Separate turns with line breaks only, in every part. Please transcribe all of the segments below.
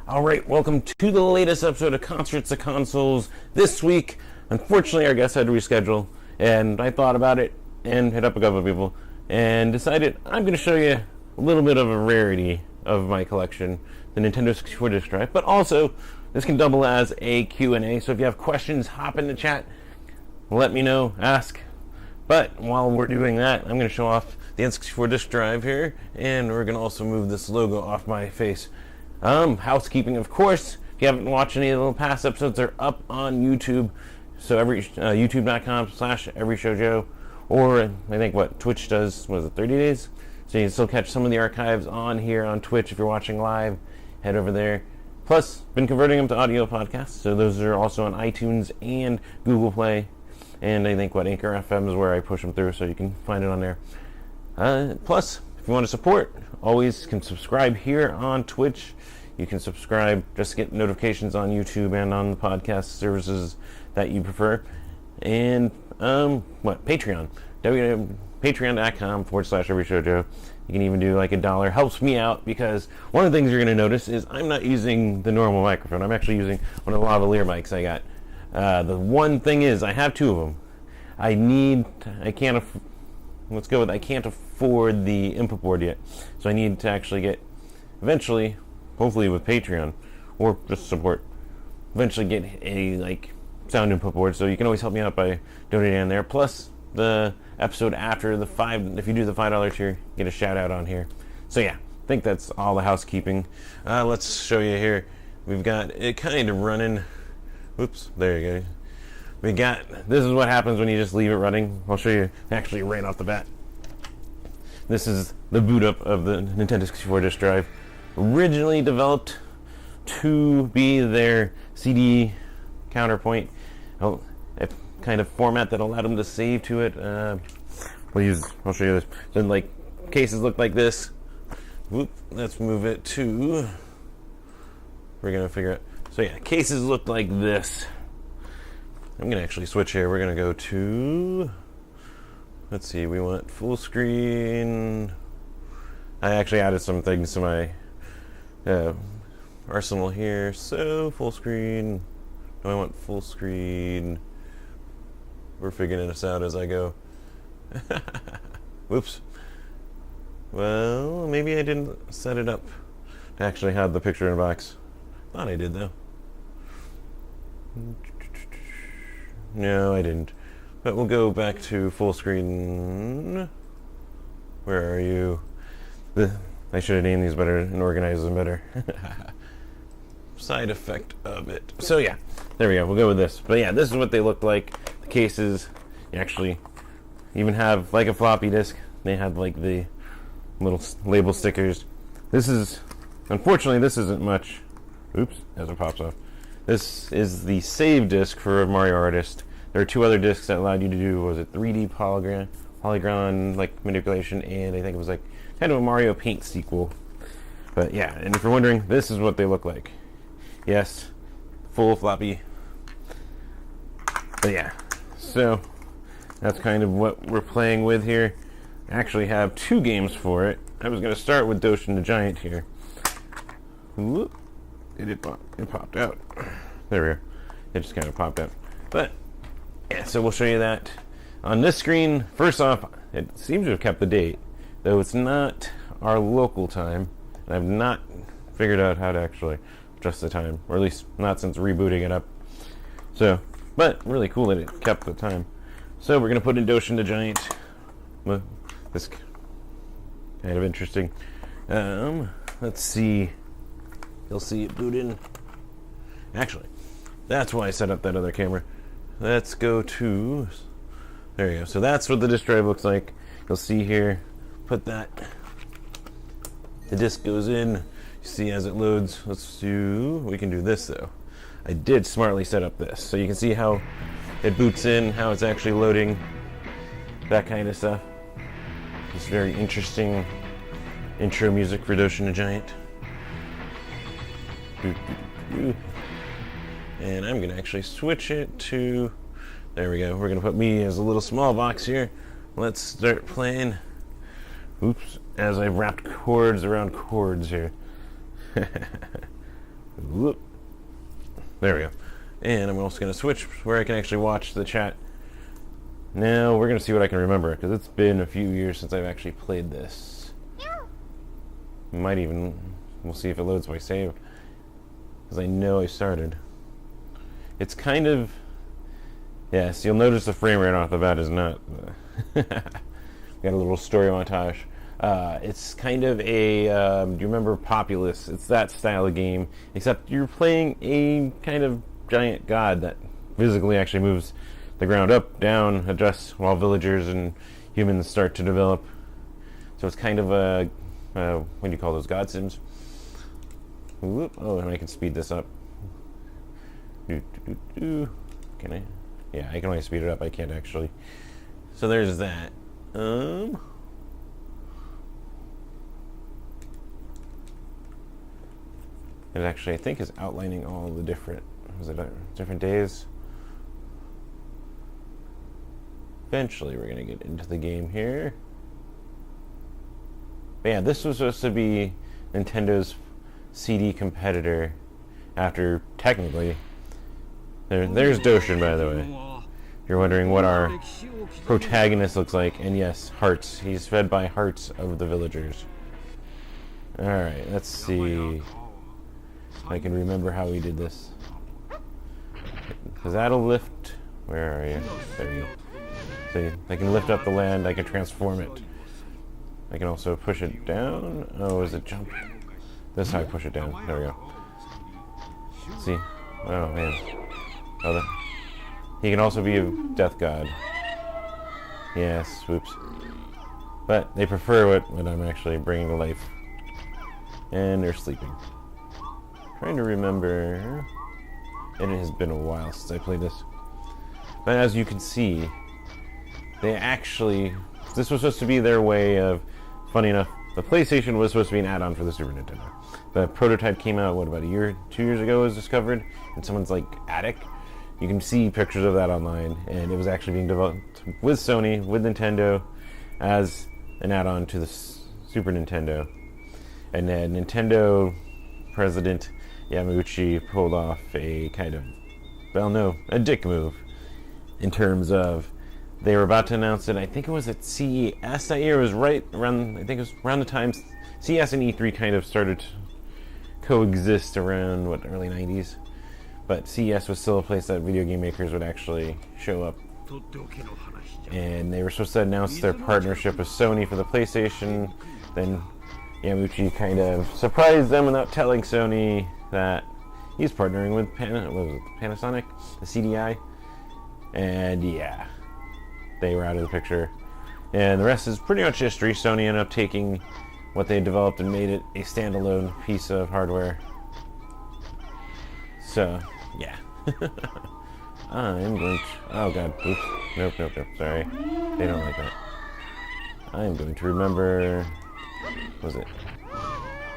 Alright, welcome to the latest episode of Concerts of Consoles. This week, unfortunately, our guest had to reschedule, and I thought about it and hit up a couple of people and decided I'm going to show you a little bit of a rarity of my collection, the Nintendo 64 disk drive, but also this can double as a Q&A, so if you have questions, hop in the chat, let me know, ask. But while we're doing that, I'm going to show off the N64 disk drive here, and we're going to also move this logo off my face. Housekeeping, of course. If you haven't watched any of the past episodes, they're up on YouTube. So youtube.com/everyshowjoe, or I think what Twitch does, was it 30 days? So you can still catch some of the archives on here on Twitch if you're watching live. Head over there. Plus, been converting them to audio podcasts, so those are also on iTunes and Google Play. And I think Anchor FM is where I push them through, so you can find it on there. Plus, if you want to support, always can subscribe here on Twitch. You can subscribe just to get notifications on YouTube and on the podcast services that you prefer. And, Patreon. Patreon.com/everyshowjoe. You can even do like $1. Helps me out because one of the things you're going to notice is I'm not using the normal microphone. I'm actually using one of the lavalier mics I got. The one thing is, I have two of them. I can't afford the input board yet. So I need to actually get, eventually, hopefully with Patreon, or just support, eventually get a, sound input board. So you can always help me out by donating on there. Plus, the episode after if you do the $5 tier, get a shout out on here. So yeah, I think that's all the housekeeping. Let's show you here. We've got it kind of running. Oops, there you go. This is what happens when you just leave it running. I'll show you actually right off the bat. This is the boot up of the Nintendo 64 disk drive. Originally developed to be their CD counterpoint. A kind of format that allowed them to save to it. I'll show you this. So cases look like this. Whoop, let's move it to, we're going to figure out. So yeah, cases look like this. I'm going to actually switch here. We're going to go to, let's see, we want full screen. I actually added some things to my arsenal here. So full screen. No, I want full screen. We're figuring this out as I go. Whoops. Well, maybe I didn't set it up to actually have the picture in a box. Thought I did though. No, I didn't. But we'll go back to full screen. Where are you? I should have named these better and organized them better. Side effect of it. So yeah, there we go. We'll go with this. But yeah, this is what they look like. The cases, you actually even have like a floppy disk. They had the little label stickers. Unfortunately, this isn't much. Oops, as it pops off. This is the save disk for Mario Artist. There are two other discs that allowed you to do, 3D polygon manipulation, and I think it was kind of a Mario Paint sequel. But yeah, and if you're wondering, this is what they look like. Yes, full floppy. But yeah, so that's kind of what we're playing with here. I actually have two games for it. I was going to start with Doshin the Giant here. Whoop. It popped out. There we go. It just kind of popped out. But yeah, so we'll show you that on this screen. First off, it seems to have kept the date, though it's not our local time, and I've not figured out how to actually adjust the time, or at least not since rebooting it up. So, but really cool that it kept the time. So we're gonna put in Doshin the Giant. This kind of interesting. Let's see. You'll see it boot in. Actually, that's why I set up that other camera. Let's go to, there you go. So that's what the disk drive looks like. You'll see here, put that, the disk goes in. You see as it loads. We can do this though. I did smartly set up this. So you can see how it boots in, how it's actually loading, that kind of stuff. It's very interesting intro music for Doshin the Giant. And I'm going to actually switch it to, there we go. We're going to put me as a little small box here. Let's start playing. Oops, as I've wrapped cords around cords here. Whoop. There we go. And I'm also going to switch where I can actually watch the chat. Now we're going to see what I can remember, because it's been a few years since I've actually played this. Might even... We'll see if it loads my save. Because I know I started. It's kind of... Yes, you'll notice the frame rate off the bat is not... Got a little story montage. It's kind of a... do you remember Populous? It's that style of game. Except you're playing a kind of giant god that physically actually moves the ground up, down, adjusts while villagers and humans start to develop. So it's kind of a... what do you call those? God sims? Whoop. Oh, and I can speed this up. Can I? Yeah, I can only speed it up. I can't actually. So there's that. It actually, I think, is outlining all the different... Was it different days? Eventually, we're going to get into the game here. But yeah, this was supposed to be Nintendo's CD competitor after, technically... There's Doshin, by the way. If you're wondering what our protagonist looks like. And yes, hearts. He's fed by hearts of the villagers. Alright, let's see if I can remember how we did this. Because that'll lift... Where are you? There you go. See, I can lift up the land, I can transform it. I can also push it down. Oh, is it jump? This is how I push it down. There we go. See? Oh, man. Oh, he can also be a death god. Yes, whoops. But they prefer it when I'm actually bringing to life. And they're sleeping. Trying to remember... It has been a while since I played this. But as you can see, they actually... This was supposed to be their way of... Funny enough, the PlayStation was supposed to be an add-on for the Super Nintendo. The prototype came out, what, about a year, 2 years ago, it was discovered in someone's, like, attic. You can see pictures of that online, and it was actually being developed with Sony, with Nintendo, as an add-on to the Super Nintendo. And then Nintendo president Yamauchi pulled off a kind of, well, no, a dick move in terms of they were about to announce it. I think it was at CES that year. It was right around, I think it was around the time CES and E3 kind of started to coexist around, what, early 90s. But CES was still a place that video game makers would actually show up. And they were supposed to announce their partnership with Sony for the PlayStation. Then Yamauchi kind of surprised them without telling Sony that he's partnering with Panasonic, the CDI. And yeah, they were out of the picture. And the rest is pretty much history. Sony ended up taking what they developed and made it a standalone piece of hardware. So, yeah. I'm going to... Oh, God. Oops. Nope. Sorry. They don't like that. I'm going to remember... What was it?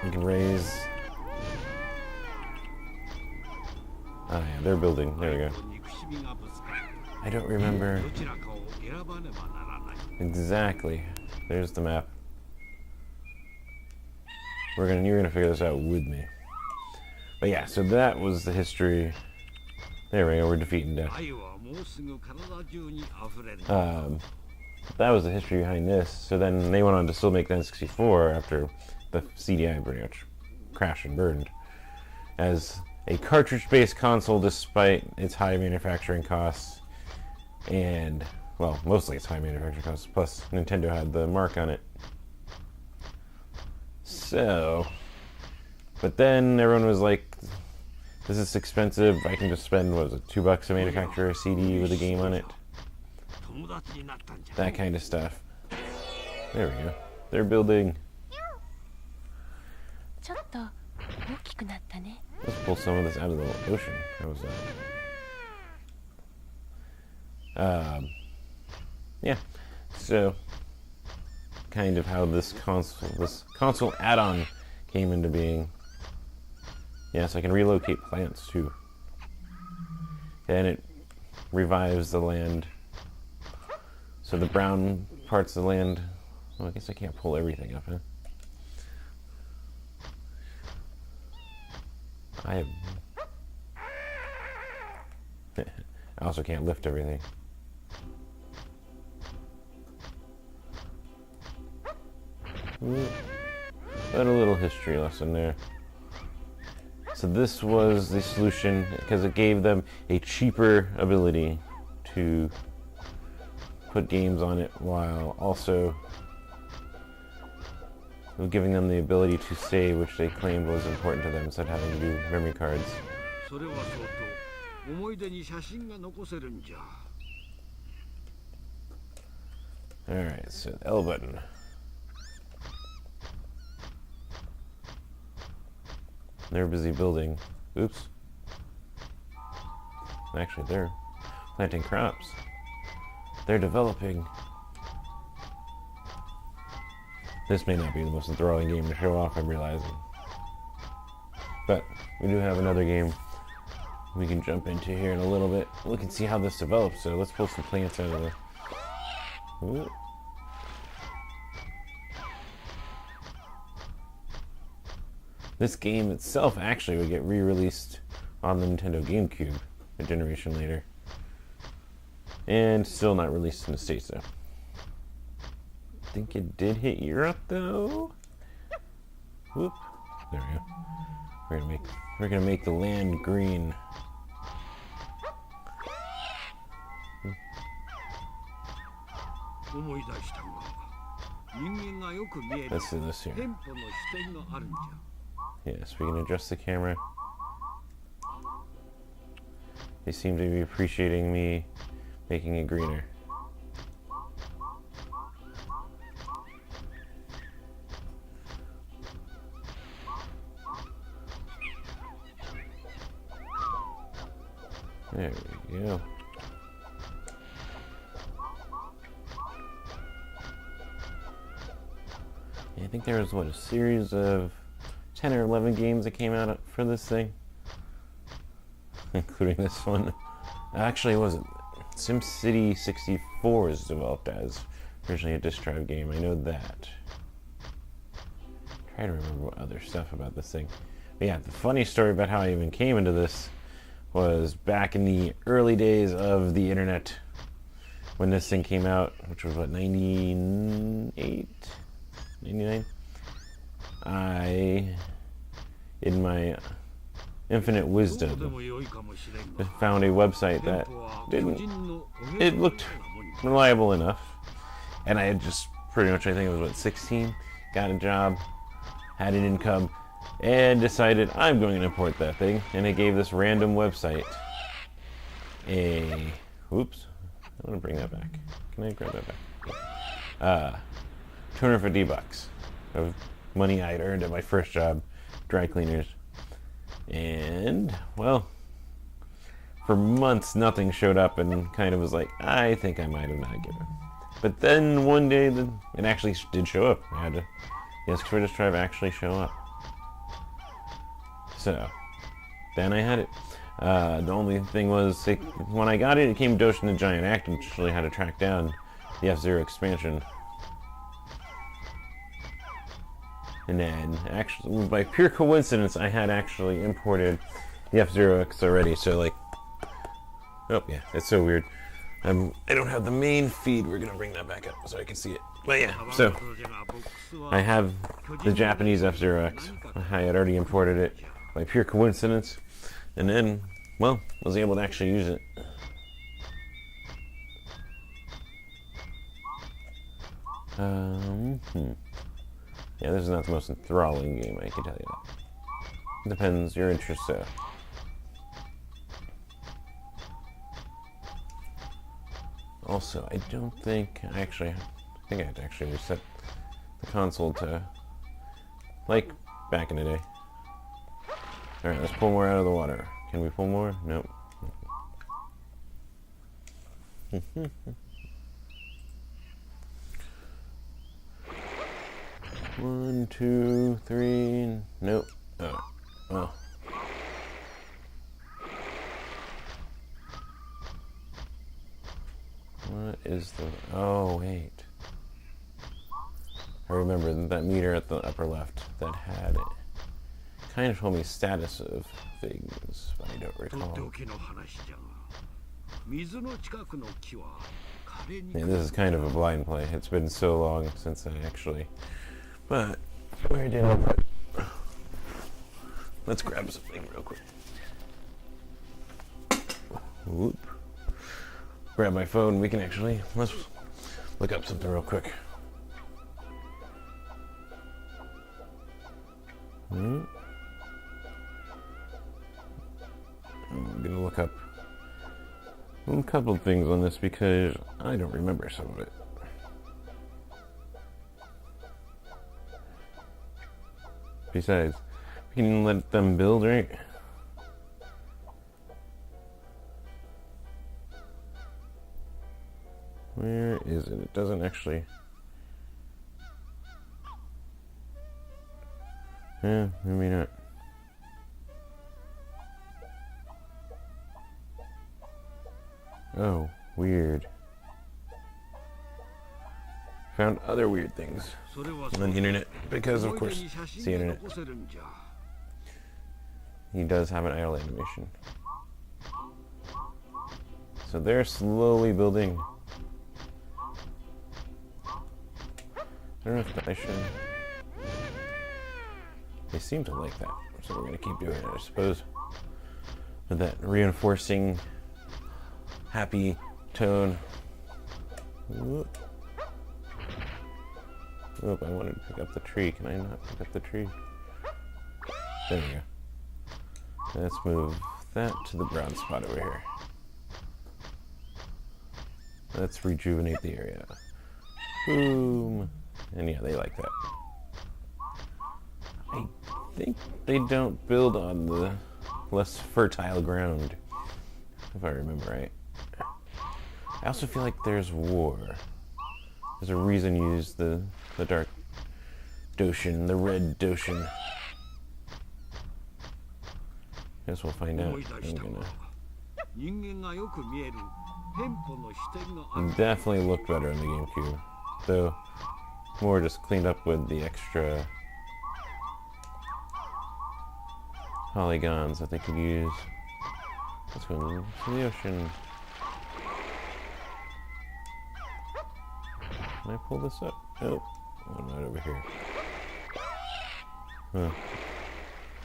You can raise... Oh, yeah. They're building. There we go. I don't remember... Exactly. There's the map. You're gonna figure this out with me. But yeah, so that was the history. There we go, we're defeating death. That was the history behind this. So then they went on to still make the N64 after the CDI pretty much crashed and burned. As a cartridge-based console despite its high manufacturing costs. And, well, mostly its high manufacturing costs. Plus, Nintendo had the mark on it. So, but then everyone was like, this is expensive, I can just spend, what was it, $2 to manufacture a CD with a game on it. That kind of stuff. There we go. They're building. Let's pull some of this out of the ocean. How was that? Yeah. So, kind of how this console add-on came into being. Yes, I can relocate plants too. And it revives the land. So the brown parts of the land... Well, I guess I can't pull everything up, huh? I have... I also can't lift everything. But a little history lesson there. So this was the solution because it gave them a cheaper ability to put games on it while also giving them the ability to save, which they claimed was important to them instead of having to do memory cards. Alright, so L button. They're busy building. Oops. Actually, they're planting crops. They're developing. This may not be the most enthralling game to show off, I'm realizing. But we do have another game we can jump into here in a little bit. We can see how this develops, so let's pull some plants out of the... Ooh. This game itself actually would get re-released on the Nintendo GameCube a generation later. And still not released in the States though. I think it did hit Europe though. Whoop. There we go. We're gonna make the land green. Let's do this here. Yes, we can adjust the camera. They seem to be appreciating me making it greener. There we go. I think there was, what, a series of 10 or 11 games that came out for this thing, including this one. Actually, it wasn't. SimCity 64 was developed as originally a disk drive game. I know that. Try to remember what other stuff about this thing. But yeah, the funny story about how I even came into this was back in the early days of the internet when this thing came out, which was what, 98? 99? I, in my infinite wisdom, found a website that it looked reliable enough, and I had just pretty much, I think it was what, 16, got a job, had an income, and decided I'm going to import that thing, and it gave this random website a, whoops, I want to bring that back. Can I grab that back? $250 of money I'd earned at my first job, dry cleaners. And, well, for months nothing showed up and kind of was like, I think I might have not given. But then one day it actually did show up. I had to, yes, for this drive actually show up. So, then I had it. The only thing was, when I got it, it came Doshin the Giant. I actually had to track down the F-Zero Xpansion. And then, actually, by pure coincidence, I had actually imported the F-Zero X already, so like... Oh, yeah, it's so weird. I don't have the main feed. We're going to bring that back up so I can see it. But yeah, so... I have the Japanese F-Zero X. I had already imported it by pure coincidence. And then, well, was able to actually use it. Yeah, this is not the most enthralling game, I can tell you that. Depends your interest, so. Also, I don't think I think I had to actually reset the console to, like, back in the day. Alright, let's pull more out of the water. Can we pull more? Nope. 1, 2, 3. Nope. Oh. What is the... Oh, wait. I remember that meter at the upper left that had it. kind of told me status of things, but I don't recall. Yeah, this is kind of a blind play. It's been so long since I actually... But, where did I put... Let's grab something real quick. Whoop. Grab my phone. We can actually... Let's look up something real quick. I'm going to look up a couple of things on this because I don't remember some of it. Besides, we can let them build, right? Where is it? It doesn't actually... Yeah, maybe not. Oh, weird. Found other weird things on the internet because, of course, it's the internet. He does have an idle animation. So they're slowly building. I don't know if I should... They seem to like that, so we're going to keep doing it, I suppose. With that reinforcing, happy tone. Whoop. Oop, I wanted to pick up the tree. Can I not pick up the tree? There we go. Let's move that to the brown spot over here. Let's rejuvenate the area. Boom. And yeah, they like that. I think they don't build on the less fertile ground, if I remember right. I also feel like there's war. There's a reason you use the dark Doshin, the red Doshin. Guess we'll find out. Definitely looked better in the GameCube, though more just cleaned up with the extra polygons that they could use. Let's go to the ocean. Can I pull this up? Oh, one right over here. Huh.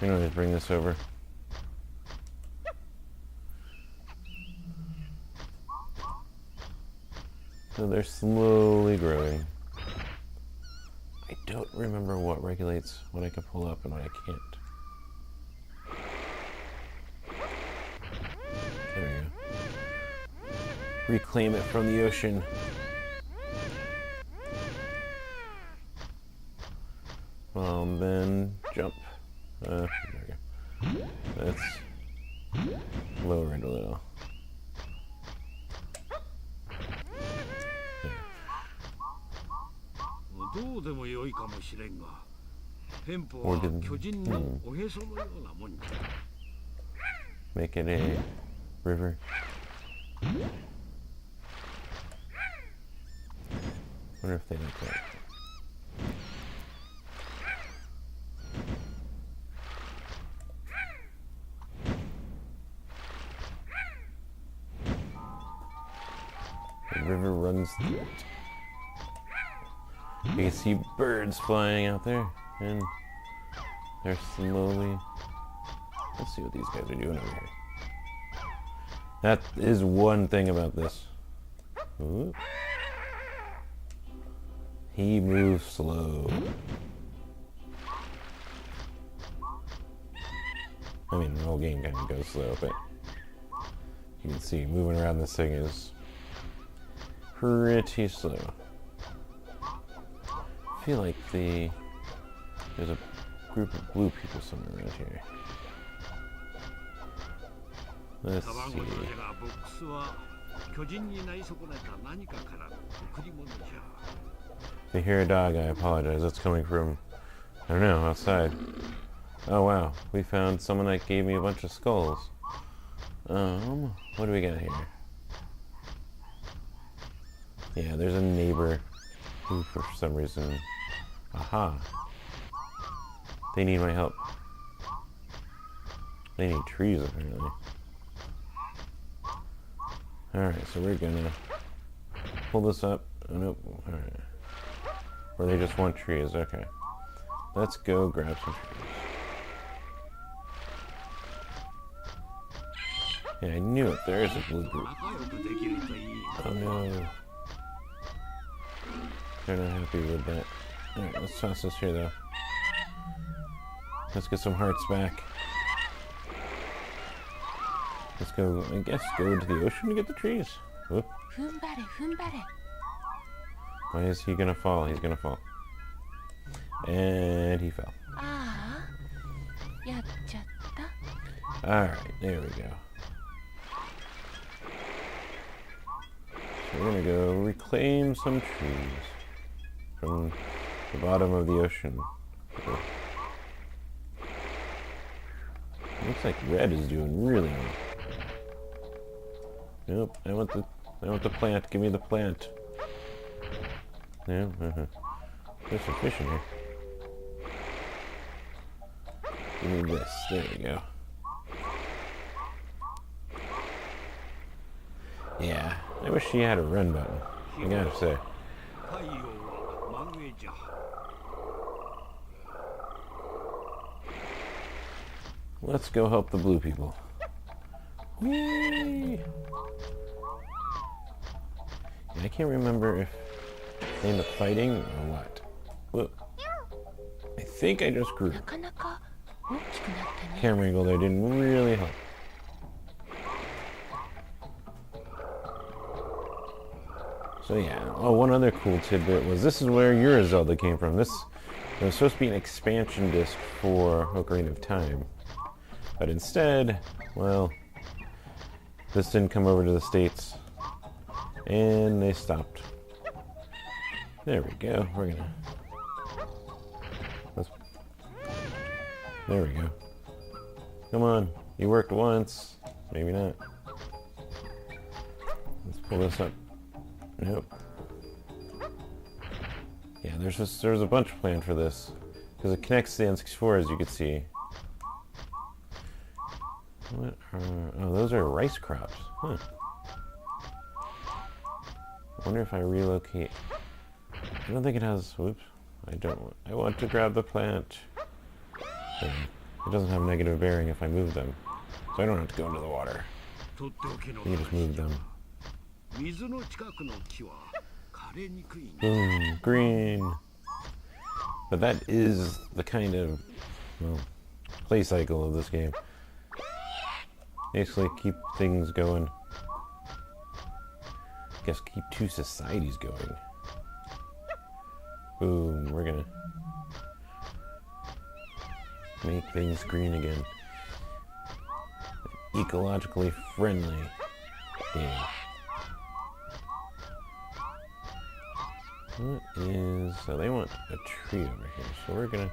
I'm gonna just bring this over. So they're slowly growing. I don't remember what regulates what I can pull up and what I can't. There we go. Reclaim it from the ocean. Then jump. There we go. Let's lower it a little. Or make it a river. Wonder if they like that. The river runs through it. You can see birds flying out there, and they're slowly... Let's see what these guys are doing over here. That is one thing about this. Ooh. He moves slow. I mean, the whole game kind of goes slow, but you can see moving around this thing is pretty slow. I feel like there's a group of blue people somewhere around here. Let's see. If you hear a dog, I apologize. It's coming from, I don't know, outside. Oh wow, we found someone that gave me a bunch of skulls. What do we got here? Yeah, there's a neighbor who for some reason... Aha! They need my help. They need trees, apparently. Alright, so we're gonna pull this up. Oh, nope. Alright. Or they just want trees. Okay. Let's go grab some trees. Yeah, I knew it. There is a blue group. Oh no. They're not happy with that. Alright, let's toss this here though. Let's get some hearts back. Let's go, I guess, go into the ocean to get the trees. Whoop. Why is he gonna fall? He's gonna fall. And he fell. Alright, there we go. So we're gonna go reclaim some trees from the bottom of the ocean. Looks like red is doing really well. Nope, I want the plant. Give me the plant. Yeah, there's some fish in here. Give me this. There we go. Yeah, I wish she had a run button. I gotta say. Let's go help the blue people. Whee! Yeah, I can't remember if they end up fighting or what. Whoa. I think I just grew. Camera angle there didn't really help. So yeah, oh, one other cool tidbit was this is where your Zelda came from. This was supposed to be an expansion disc for Ocarina of Time. But instead, well, this didn't come over to the States. And they stopped. There we go. We're gonna... There we go. Come on. You worked once. Maybe not. Let's pull this up. Nope. Yeah, there's a bunch planned for this. Because it connects to the N64, as you can see. What are... Oh, those are rice crops. Huh. I wonder if I relocate... I don't think it has... Whoops. I want to grab the plant. Okay. It doesn't have negative bearing if I move them. So I don't have to go into the water. You can just move them. Boom. Green. But that is the kind of... well, play cycle of this game. Basically keep things going. I guess keep two societies going. Boom, we're gonna make things green again. Ecologically friendly game. What is... so they want a tree over here, so we're gonna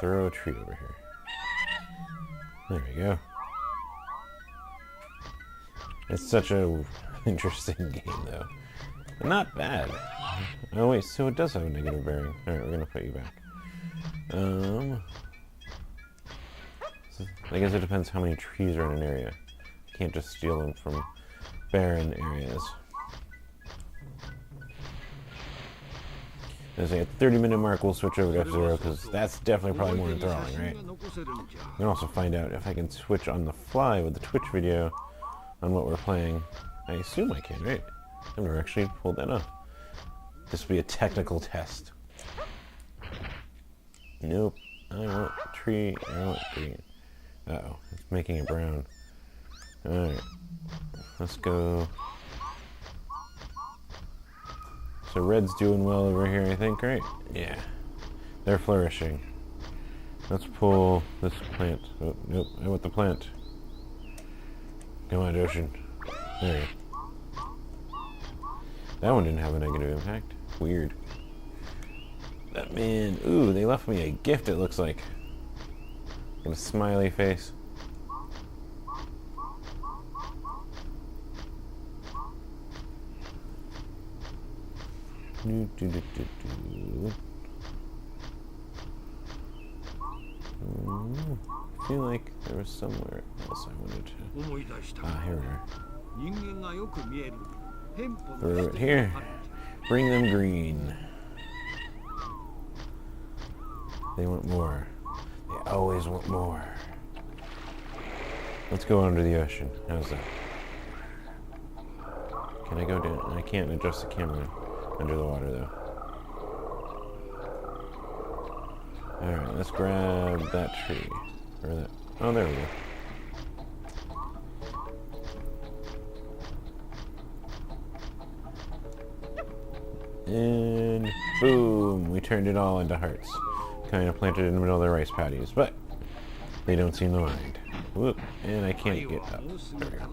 throw a tree over here. There we go. It's such a interesting game, though. Not bad. Oh wait, so it does have a negative bearing. Alright, we're gonna put you back. So I guess it depends how many trees are in an area. You can't just steal them from barren areas. As at the 30-minute mark, we'll switch over to F-Zero, because that's definitely probably more enthralling, right? We can also find out if I can switch on the fly with the Twitch video on what we're playing. I assume I can, right? I've never actually pulled that off. This will be a technical test. Nope. I want tree. I want green. Uh-oh. It's making it brown. Alright. Let's go. So red's doing well over here, I think, right? Yeah. They're flourishing. Let's pull this plant. Oh, nope. I want the plant. Come on, Doshin. There you go. That one didn't have a negative impact. Weird. That man... Ooh, they left me a gift, it looks like. And a smiley face. I feel like there was somewhere else I wanted to. Ah, here we are. Throw it here. Bring them green. They want more. They always want more. Let's go under the ocean. How's that? Can I go down? I can't adjust the camera under the water though. Alright, let's grab that tree. Or that. Oh, there we go. And boom! We turned it all into hearts. Kind of planted in the middle of the rice paddies, but they don't seem to mind. Whoop! And I can't get up. There we go.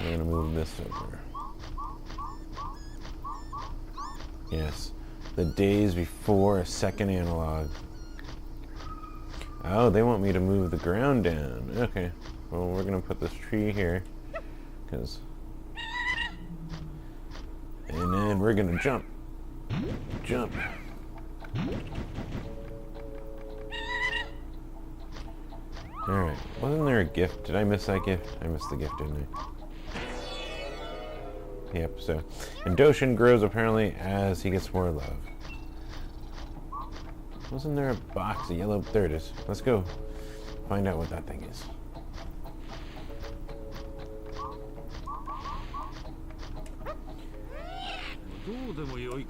I'm gonna move this over. Yes, the days before a second analog. Oh, they want me to move the ground down. Okay, well, we're gonna put this tree here, because, and then we're gonna jump. Jump. Alright, wasn't there a gift? Did I miss that gift? I missed the gift, didn't I? Yep, so. And Doshin grows apparently as he gets more love. Wasn't there a box, a yellow? There it is. Let's go find out what that thing is.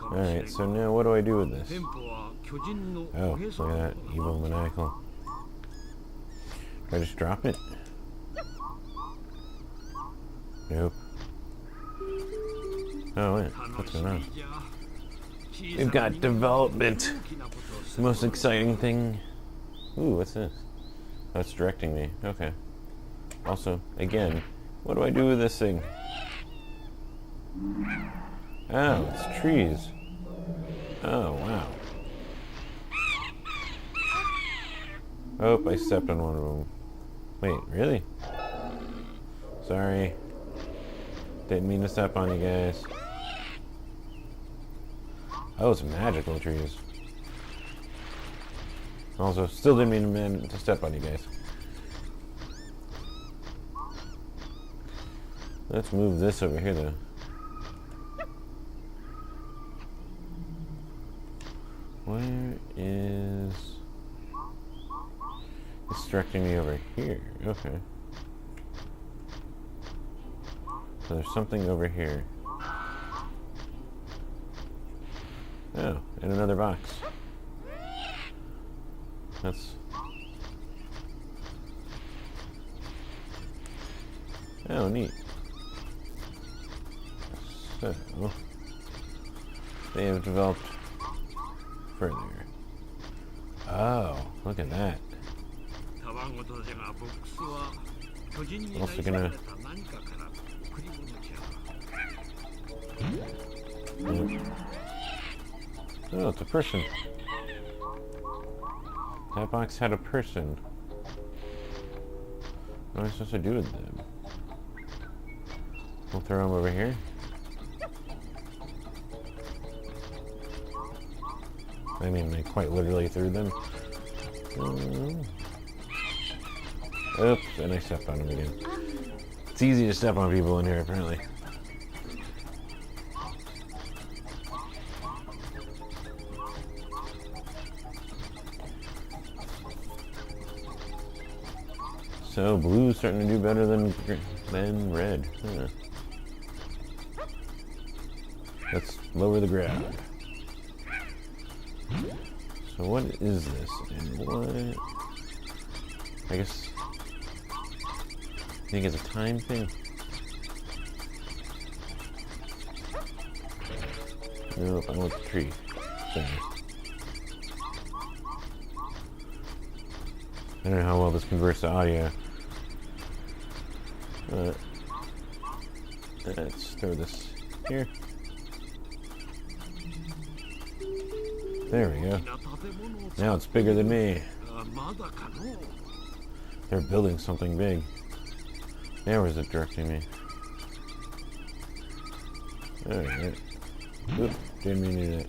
Alright, so now what do I do with this? Oh, look at that. Evil maniacal. Do I just drop it? Nope. Oh, wait. What's going on? We've got development. The most exciting thing. Ooh, what's this? That's directing me. Okay. Also, again, what do I do with this thing? Oh, it's trees. Oh, wow. Oh, I stepped on one of them. Wait, really? Sorry. Didn't mean to step on you guys. Oh, it's magical trees. Also, still didn't mean to step on you guys. Let's move this over here, though. Where is... It's directing me over here. Okay. So there's something over here. Oh, and another box. That's... Oh, neat. So... They have developed further. Oh, look at that. Also gonna... Oh, it's a person. That box had a person. What am I supposed to do with them? We'll throw them over here. I mean, I quite literally threw them. Oops, and I stepped on them again. It's easy to step on people in here, apparently. So blue's starting to do better than red. Huh. Let's lower the grab. So what is this? And what? I guess. I think it's a time thing. Nope, I want the tree. There. I don't know how well this converts to audio. Let's throw this here. There we go. Now it's bigger than me. They're building something big. Now where's it directing me? Alright. Oop, didn't mean to do that.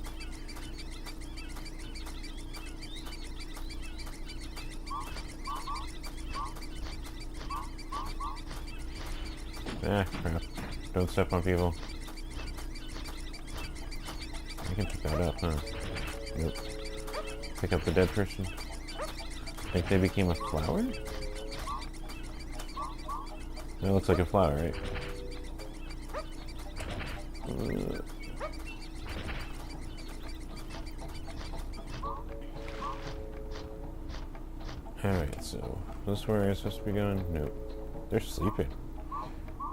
Ah, crap. Don't step on people. I can pick that up, huh? Nope. Pick up the dead person. Think they became a flower? That looks like a flower, right? Alright, so this is where I'm supposed to be going? Nope. They're sleeping.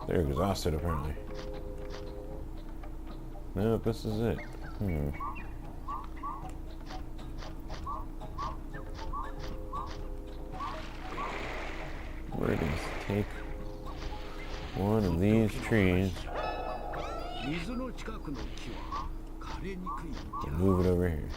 They're exhausted, apparently. Nope, this is it. We're gonna take one of these trees and move it over here.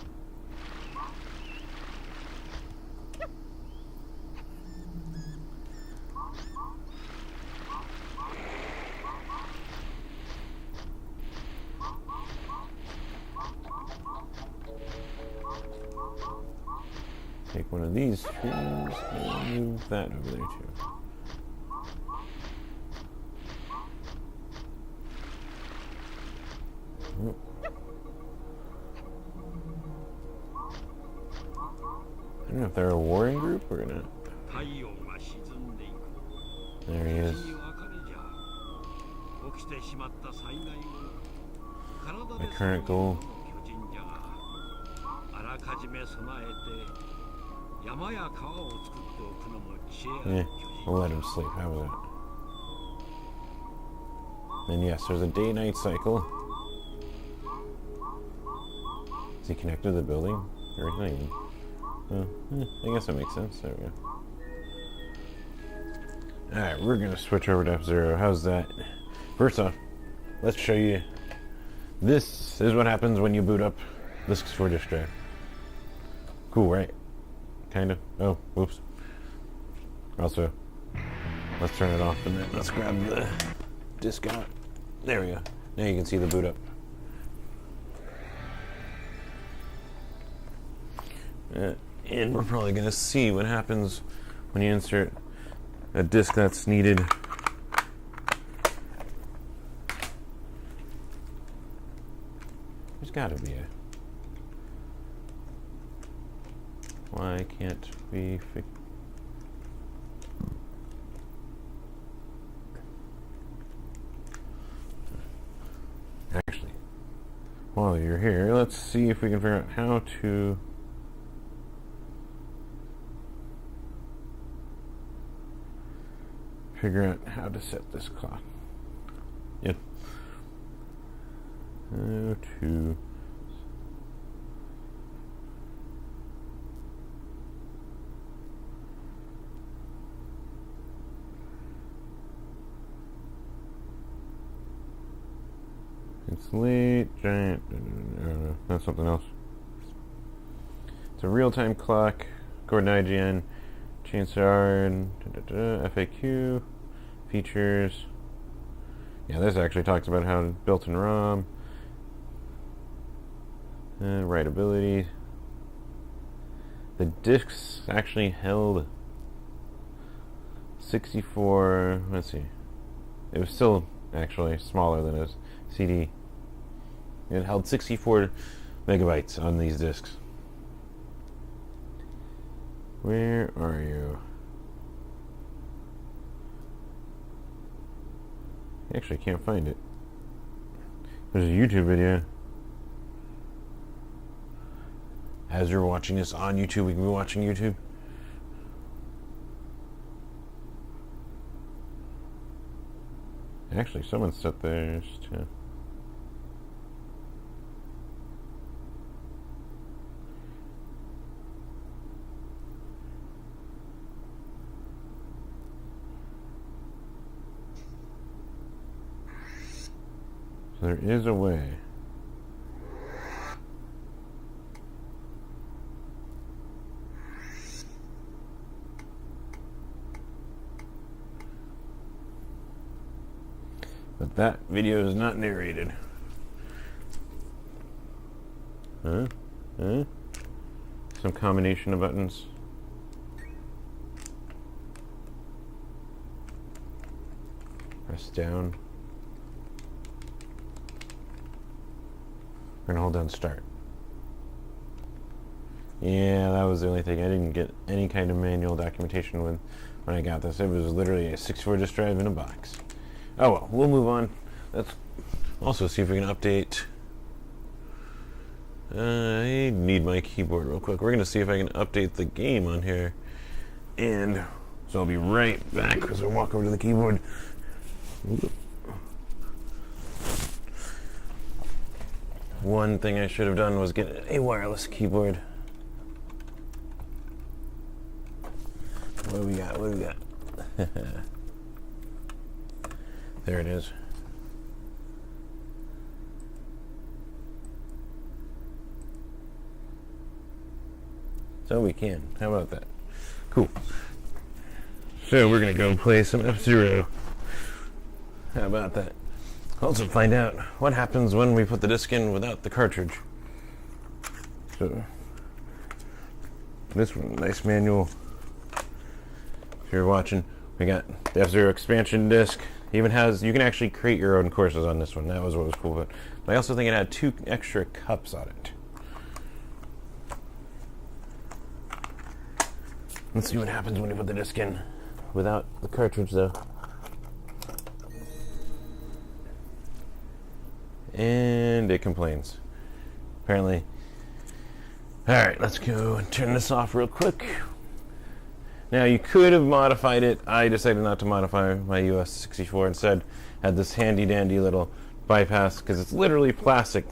Take one of these trees and move that over there too. I don't know if they're a warring group or not. There he is. My current goal. Yeah, we'll let him sleep. How was that? And yes, there's a day-night cycle. Is he connected to the building? Everything? I guess that makes sense. There we go. Alright, we're going to switch over to F-Zero. How's that? First off, let's show you. This is what happens when you boot up Disks for Disk Drive. Cool, right? Kind of. Oh, whoops. Also, let's turn it off and then let's grab the disk out. There we go. Now you can see the boot up. And we're probably going to see what happens when you insert a disk that's needed. There's got to be a... Why can't we fix... Actually, while you're here, let's see if we can figure out how to... figure out how to set this clock. Yep. How to... It's late, giant... I don't know, that's something else. It's a real-time clock, according to IGN, chainsaw, and FAQ, features. Yeah, this actually talks about how built-in ROM, writability. The disks actually held 64, let's see, it was still actually smaller than a CD. It held 64 megabytes on these disks. Where are you? I actually can't find it. There's a YouTube video. As you're watching this on YouTube, we can be watching YouTube. Actually, someone set theirs too. So there is a way. But that video is not narrated. Huh? Huh? Some combination of buttons. Press down. We're gonna hold down start. Yeah, that was the only thing. I didn't get any kind of manual documentation when I got this. It was literally a 64 disk drive in a box. Oh well, we'll move on. Let's also see if we can update. I need my keyboard real quick. We're gonna see if I can update the game on here. And so I'll be right back as I walk over to the keyboard. One thing I should have done was get a wireless keyboard. What do we got? What do we got? There it is. So we can. How about that? Cool. So we're gonna go play some F-Zero. How about that? Also find out what happens when we put the disc in without the cartridge. So this one, nice manual. If you're watching, we got the F-Zero Xpansion Disk. Even has, you can actually create your own courses on this one. That was what was cool. But I also think it had 2 extra cups on it. Let's see what happens when you put the disc in without the cartridge, though. And it complains. Apparently. Alright, let's go and turn this off real quick. Now, you could have modified it. I decided not to modify my US 64. Instead, had this handy-dandy little bypass, because it's literally plastic.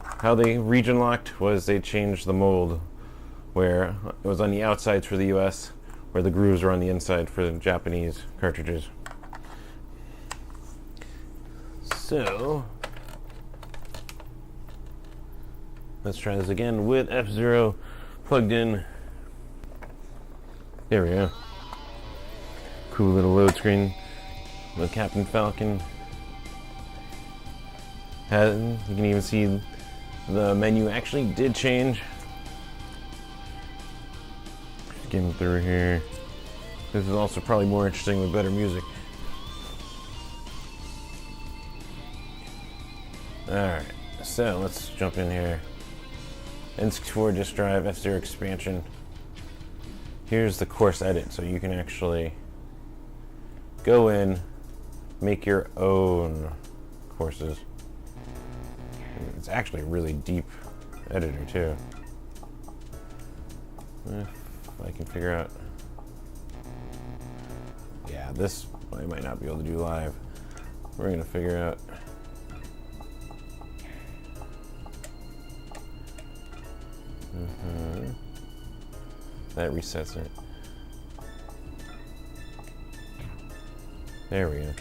How they region locked was they changed the mold, where it was on the outsides for the US, where the grooves are on the inside for the Japanese cartridges. So, let's try this again with F-Zero plugged in. There we go. Cool little load screen with Captain Falcon. You can even see the menu actually did change. Skim through here. This is also probably more interesting with better music. Alright, so let's jump in here. N64 disk drive, F-Zero Expansion. Here's the course edit, so you can actually go in, make your own courses. It's actually a really deep editor too. If I can figure out. Yeah, this I might not be able to do live. We're gonna figure out. That resets it. There we go.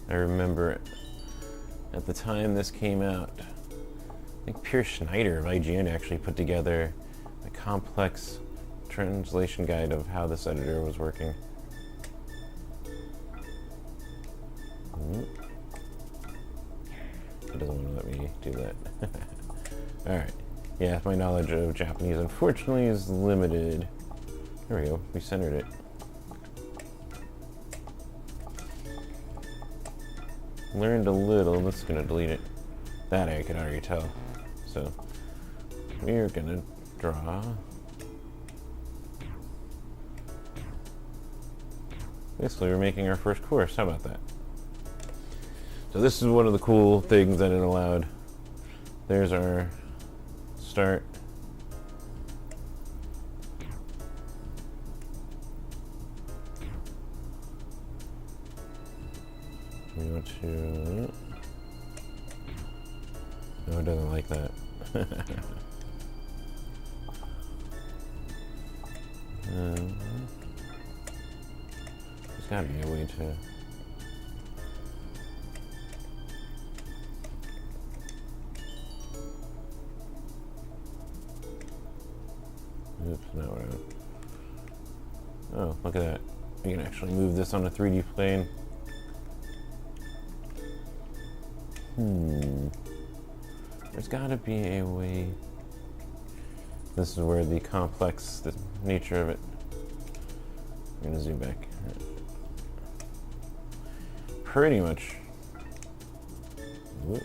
I remember at the time this came out, I think Pierce Schneider of IGN actually put together a complex translation guide of how this editor was working. It doesn't want to let me do that. Alright. Yeah, my knowledge of Japanese unfortunately is limited. There we go. We centered it. Learned a little. That's going to delete it. That I can already tell. So, we're going to draw. Basically, we're making our first course. How about that? So this is one of the cool things that it allowed. There's our start. We want to... No, it doesn't like that. There's gotta be a way to... Oops, not what I want. Oh, look at that. You can actually move this on a 3D plane. There's gotta be a way. This is where the complex, the nature of it. I'm gonna zoom back. Pretty much. Whoop.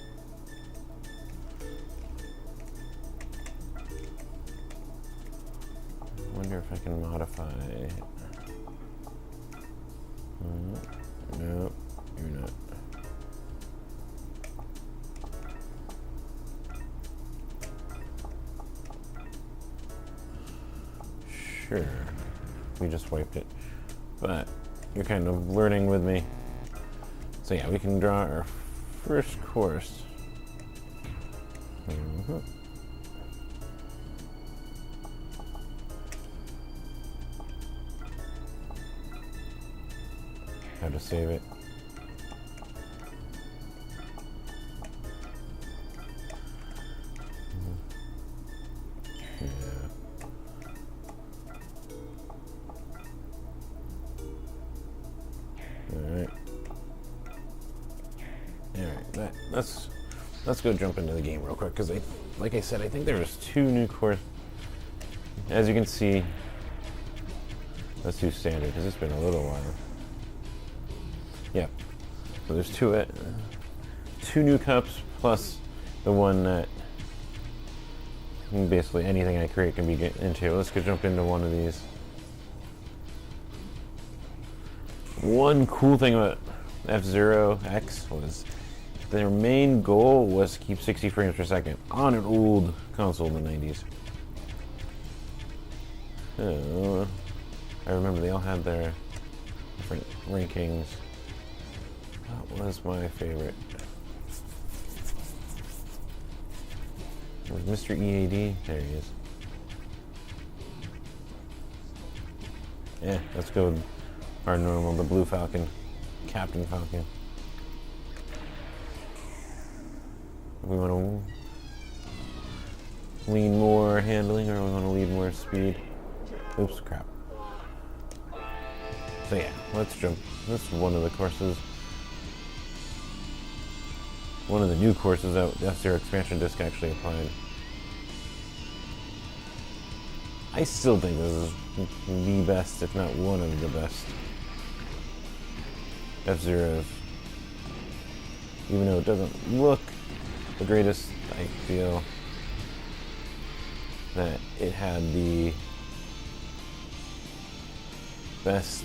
I wonder if I can modify it. Nope, you're not. Sure, we just wiped it, but you're kind of learning with me. So yeah, we can draw our first course. How to save it. Alright, let's go jump into the game real quick, because like I said, I think there was 2 new courses. As you can see, let's do standard, because it's been a little while. Yeah, so there's 2 new cups, plus the one that basically anything I create can be get into. Let's go jump into one of these. One cool thing about F-Zero X was their main goal was to keep 60 frames per second on an old console in the 90s. I remember they all had their different rankings. That was my favorite. Where's Mr. EAD? There he is. Yeah, let's go with our normal, the Blue Falcon, Captain Falcon. We want to lean more handling, or we want to lean more speed. Oops, crap. So yeah, let's jump. This is one of the courses. One of the new courses that F-Zero Xpansion Disk actually applied. I still think this is the best, if not one of the best F-Zeros. Even though it doesn't look the greatest, I feel that it had the best.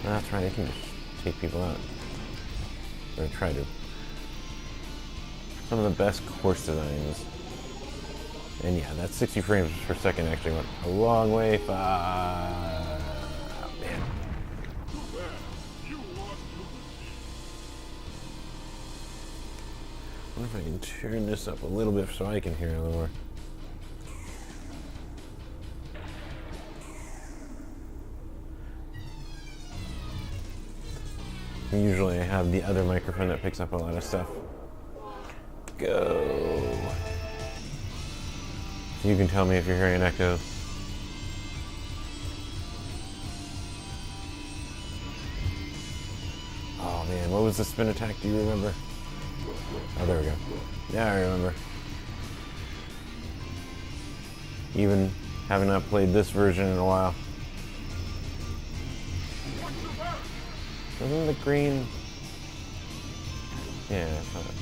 That's right, I can just take people out. Or try to. Some of the best course designs. And yeah, that 60 frames per second actually went a long way. Man. I wonder if I can turn this up a little bit so I can hear a little more. Usually I have the other microphone that picks up a lot of stuff. Go. So you can tell me if you're hearing echoes. Oh man, what was the spin attack? Do you remember? Oh, there we go. Yeah, I remember. Even having not played this version in a while. Isn't the green? Yeah, I thought.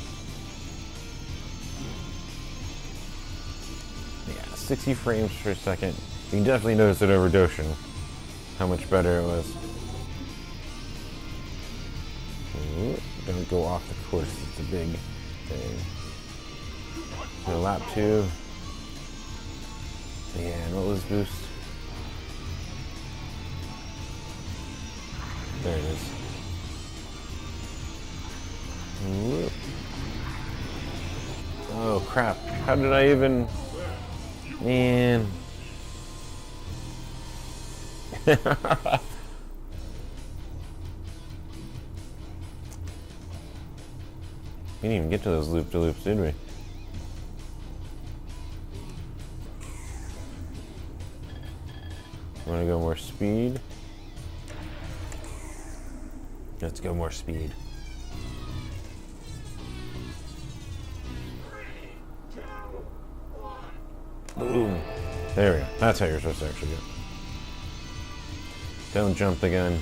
Yeah, 60 frames per second. You can definitely notice it over Doshin, how much better it was. Ooh, don't go off the course, it's a big thing. So lap 2. And what was boost? There it is. Whoop. Oh crap, how did I even... Man. We didn't even get to those loop-de-loops, did we? Want to go more speed? Let's go more speed. Boom. There we go. That's how you're supposed to actually go. Don't jump the gun.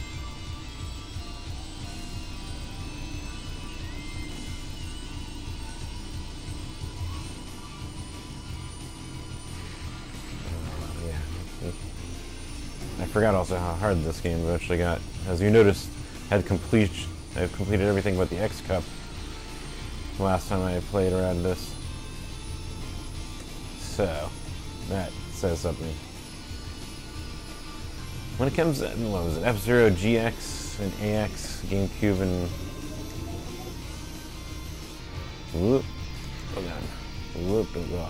I forgot also how hard this game eventually got. As you noticed, I've completed everything but the X Cup the last time I played around this. So, that says something. When it comes to, what was it, F-Zero GX and AX, GameCube, and... Whoop. Oh god. Whoop and go.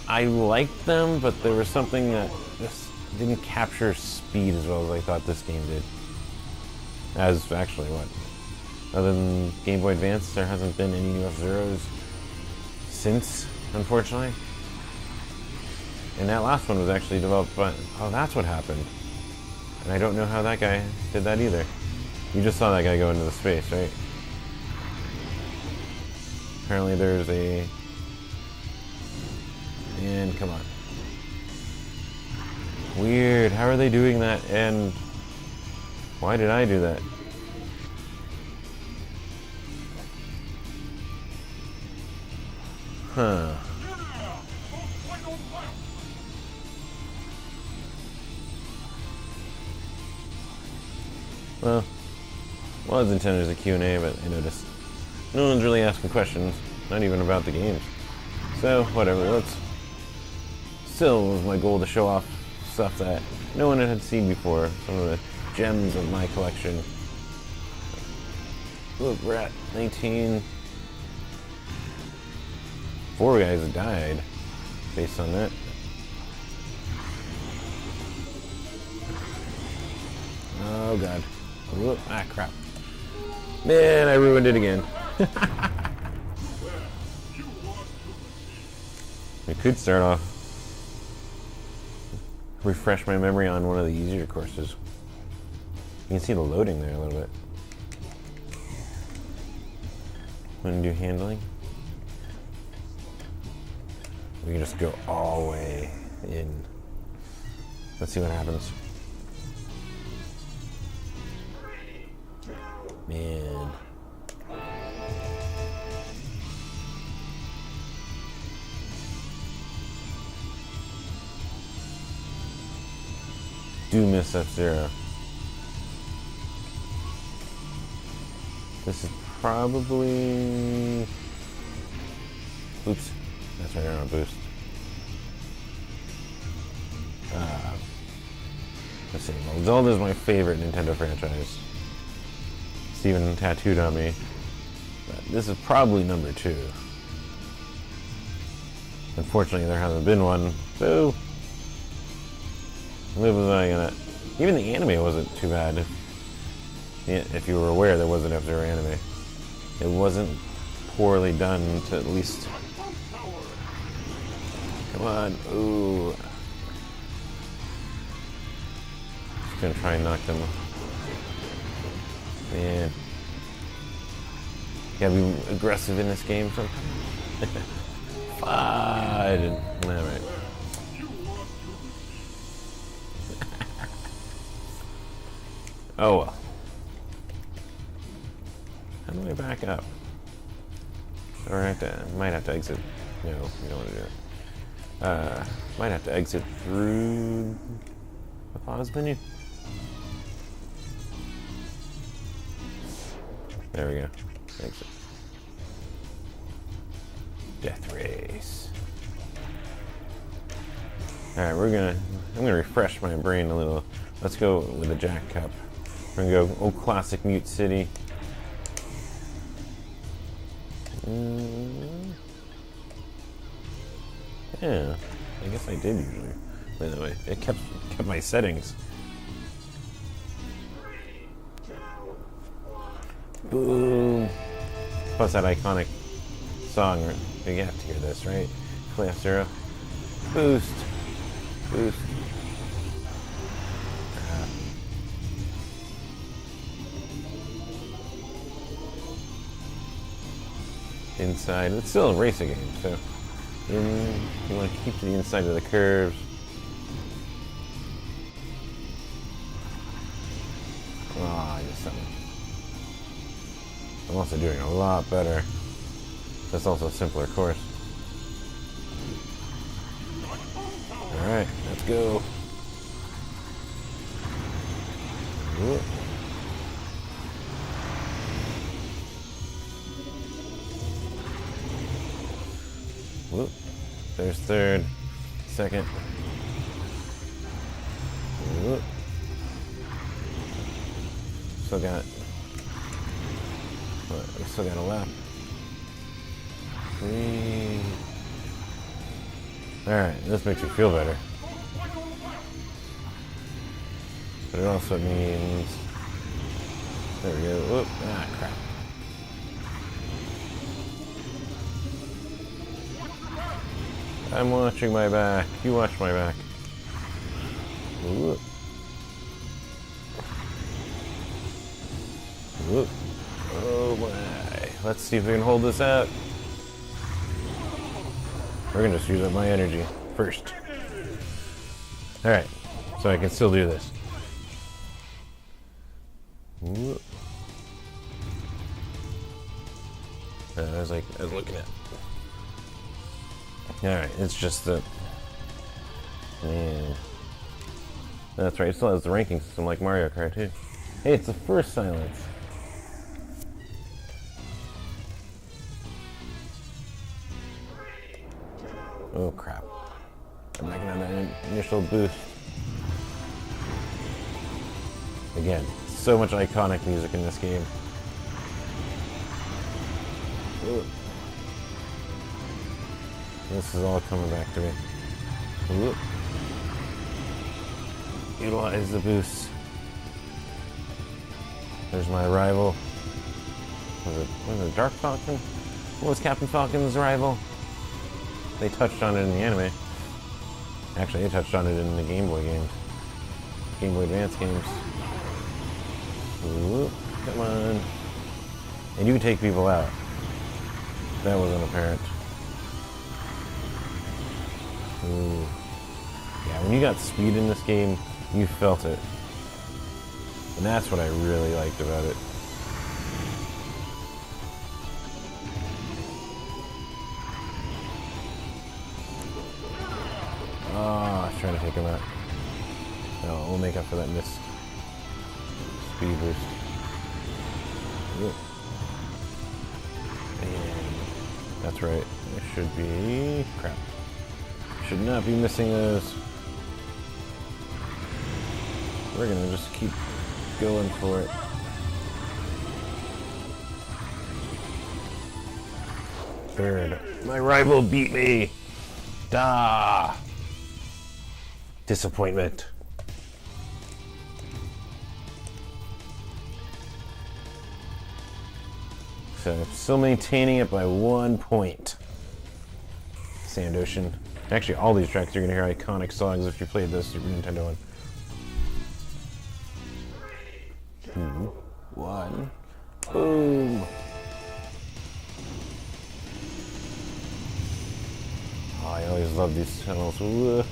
I liked them, but there was something that just didn't capture speed as well as I thought this game did. As actually what? Other than Game Boy Advance, there hasn't been any new F-Zeros since, unfortunately. And that last one was actually developed by... Oh, that's what happened. And I don't know how that guy did that either. You just saw that guy go into the space, right? Apparently there's a... And come on. Weird. How are they doing that? And why did I do that? Huh. Well, it was intended as a Q&A, but I noticed no one's really asking questions, not even about the games. So, whatever, let's... Still was my goal to show off stuff that no one had seen before, some of the gems of my collection. Look, we're at 19... 4 guys died, based on that. Oh god. Whoop, ah crap. Man, I ruined it again. I could start off, refresh my memory on one of the easier courses. You can see the loading there a little bit. Want to do handling? We can just go all the way in. Let's see what happens. Man. Do miss F-Zero. This is probably... Oops. That's right, on a boost. Let's see. Well, Zelda's my favorite Nintendo franchise. It's even tattooed on me. But this is probably number 2. Unfortunately, there hasn't been one, so live with what I got. Even the anime wasn't too bad. If you were aware, there was an F-Zero anime. It wasn't poorly done, to at least. Come on, ooh. Just gonna try and knock them. Man. You gotta be aggressive in this game sometimes. Fine. Alright. Oh well. How do I back up? Or might have to exit. No, we don't want to do it. Might have to exit through the pause menu. There we go. Exit. Death race. Alright, I'm gonna refresh my brain a little. Let's go with the Jack Cup. We're gonna go old classic Mute City. Yeah, I guess I did usually. By the way, it kept my settings. Boom. Plus that iconic song. You have to hear this, right? Play F-Zero. Boost. Boost. inside. It's still a racing game, so you want to keep to the inside of the curves. Oh, I missed something. I'm also doing a lot better. That's also a simpler course. Alright, let's go. Whoop. Whoop. There's third, second. Whoop. Still got a lap. 3. Alright, this makes you feel better. But it also means... There we go. Whoop. Ah, crap. I'm watching my back. You watch my back. Whoop. Whoop. Oh my. Let's see if we can hold this out. We're gonna just use up my energy first. Alright. So I can still do this. Whoop. I was looking at. Alright, it's just that. Man. That's right, it still has the ranking system like Mario Kart too. Hey, it's the first silence. Oh crap. I'm not gonna have that initial boost. Again, so much iconic music in this game. Ooh. This is all coming back to me. Ooh. Utilize the boost. There's my rival. Was it Dark Falcon? What was Captain Falcon's rival? They touched on it in the anime. Actually, they touched on it in the Game Boy games. Game Boy Advance games. Ooh, come on. And you can take people out. That wasn't apparent. Ooh. Yeah, when you got speed in this game, you felt it. And that's what I really liked about it. Oh, I was trying to take him out. No, we'll make up for that missed speed boost. Yep. And that's right. I should be... crap. Should not be missing those. We're gonna just keep going for it. Third. My rival beat me! Da! Disappointment. So I'm still maintaining it by 1 point. Sand Ocean. Actually, all these tracks you're gonna hear iconic songs if you played the Super Nintendo one. 2, 1, boom! Oh, I always love these tunnels. Oh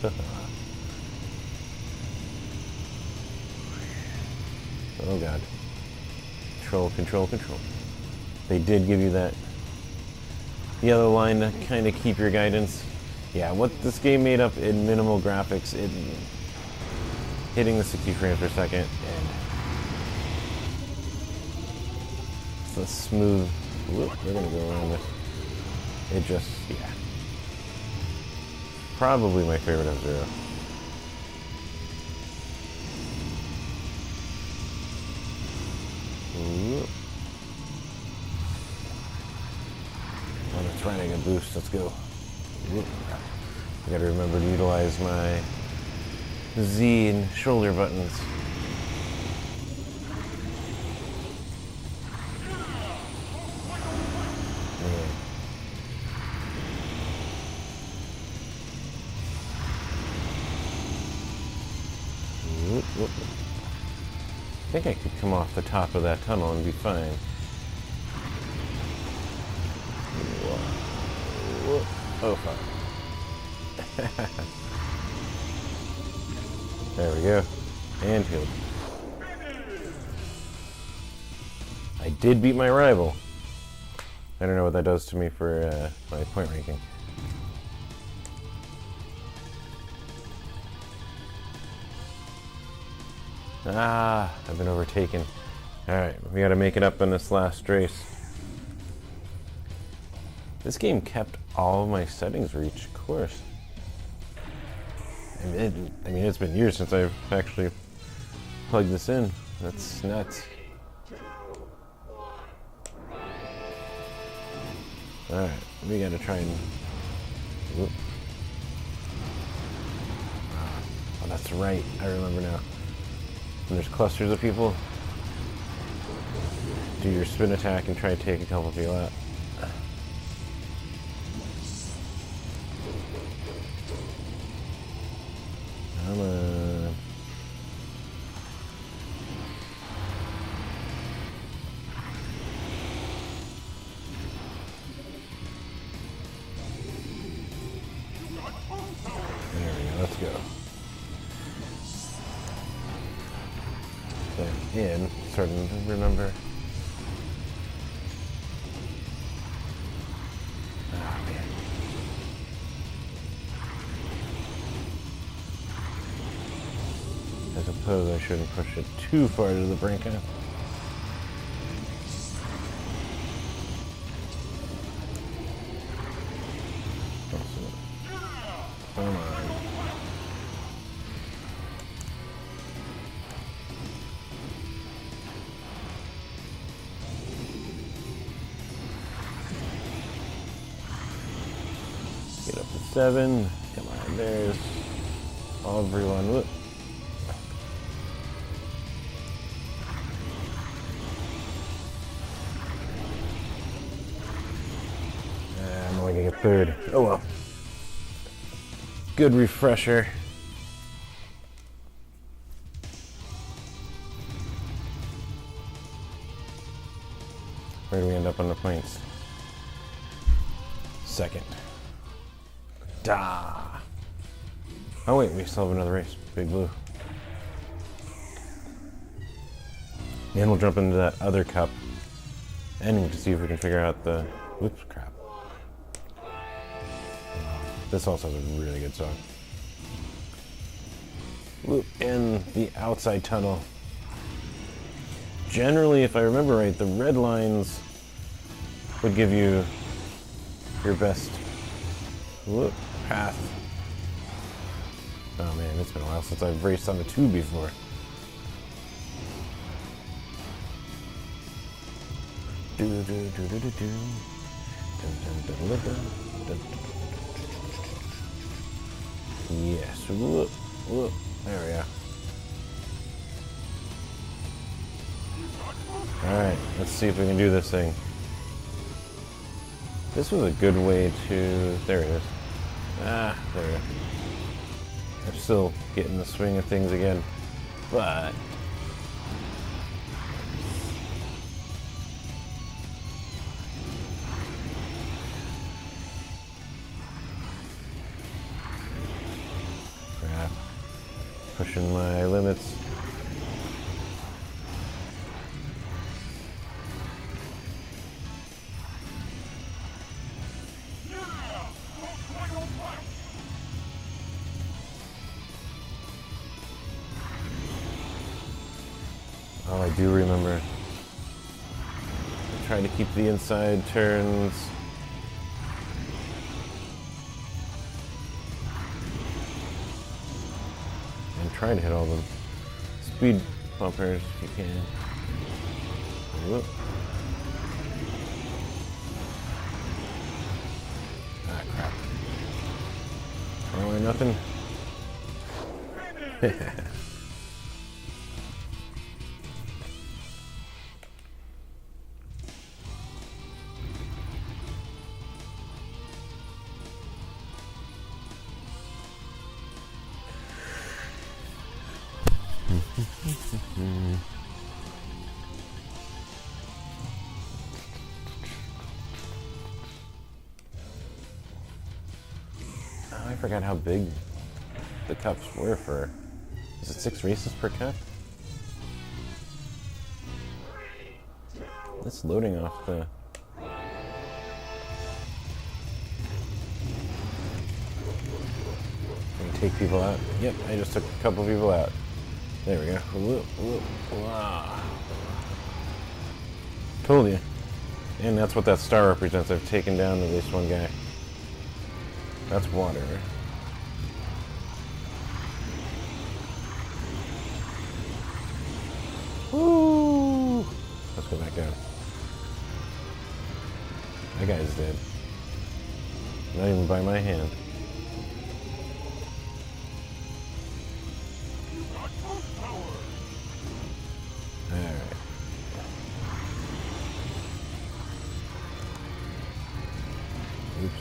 god. Control, control, control. They did give you that yellow line to kind of keep your guidance. Yeah, what this game made up in minimal graphics, it hitting the 60 frames per second, and it's a smooth. Whoop, we're gonna go around this. It just, yeah. Probably my favorite F-Zero. Oh, that's running a boost. Let's go. Whoop. I gotta remember to utilize my Z and shoulder buttons. Yeah. Whoop, whoop. I think I could come off the top of that tunnel and be fine. Oh, fuck. There we go. And healed. I did beat my rival. I don't know what that does to me for my point ranking. Ah, I've been overtaken. Alright, we gotta make it up in this last race. This game kept all of my settings reach, of course. I mean, it's been years since I've actually plugged this in. That's nuts. Alright, we gotta try and... Whoop. Oh, that's right. I remember now. When there's clusters of people, do your spin attack and try to take a couple people out. Come on. There we go, let's go. In, starting to remember. Oh, man. I suppose I shouldn't push it too far to the brink. Huh? Come on. Get up to 7. Come on, there's everyone. Whoop. I'm only gonna get 3rd. Oh well. Good refresher. Where do we end up on the points? 2nd. Da. Oh wait, we still have another race. Big Blue. And we'll jump into that other cup ending to see if we can figure out the... Whoops, crap. This also has a really good song. Whoop, in the outside tunnel. Generally, if I remember right, the red lines would give you your best whoop, path. Oh man, it's been a while since I've raced on the tube before. Yes, whoop, whoop. There we go. Alright, let's see if we can do this thing. This was a good way to... There it is. Ah, there we go. I'm still getting the swing of things again, but... Crap. Pushing my limits. Oh, I do remember. Try to keep the inside turns. And try to hit all the speed bumpers if you can. Whoop. Ah, crap. All or nothing. forgot how big the cups were for... Is it 6 races per cup? It's loading off the... Can we take people out? Yep, I just took a couple people out. There we go. Whoop, whoop, wow. Told you. And that's what that star represents. I've taken down at least one guy. That's water. Woo! Let's go back down. That guy's dead. Not even by my hand. Alright. Oops.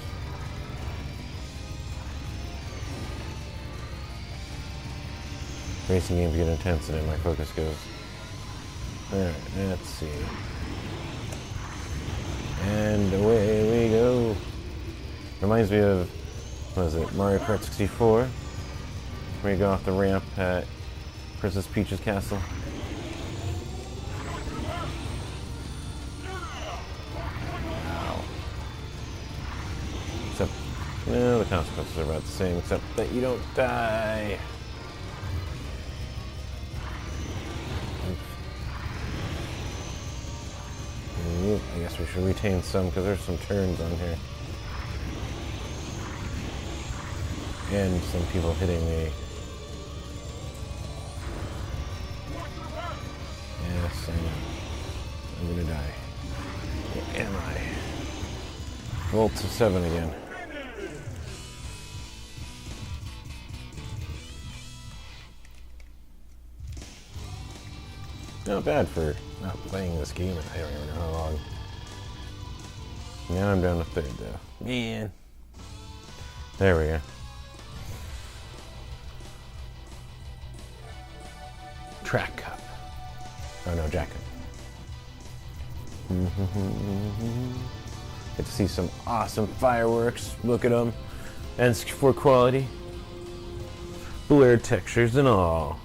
Racing games get intense and then my focus goes. Alright, let's see. And away we go. Reminds me of, what is it, Mario Kart 64? Where you go off the ramp at Princess Peach's castle. Wow. Except, no, the consequences are about the same, except that you don't die. I guess we should retain some because there's some turns on here. And some people hitting me. Yes, I know. I'm gonna die. Where am I? Volt to 7 again. Not bad for not playing this game. I don't even know how long. Now I'm down to 3rd though. Man. There we go. Track Cup. Oh no, Jack Cup. Get to see some awesome fireworks. Look at them. N64 quality. Blurred textures and all.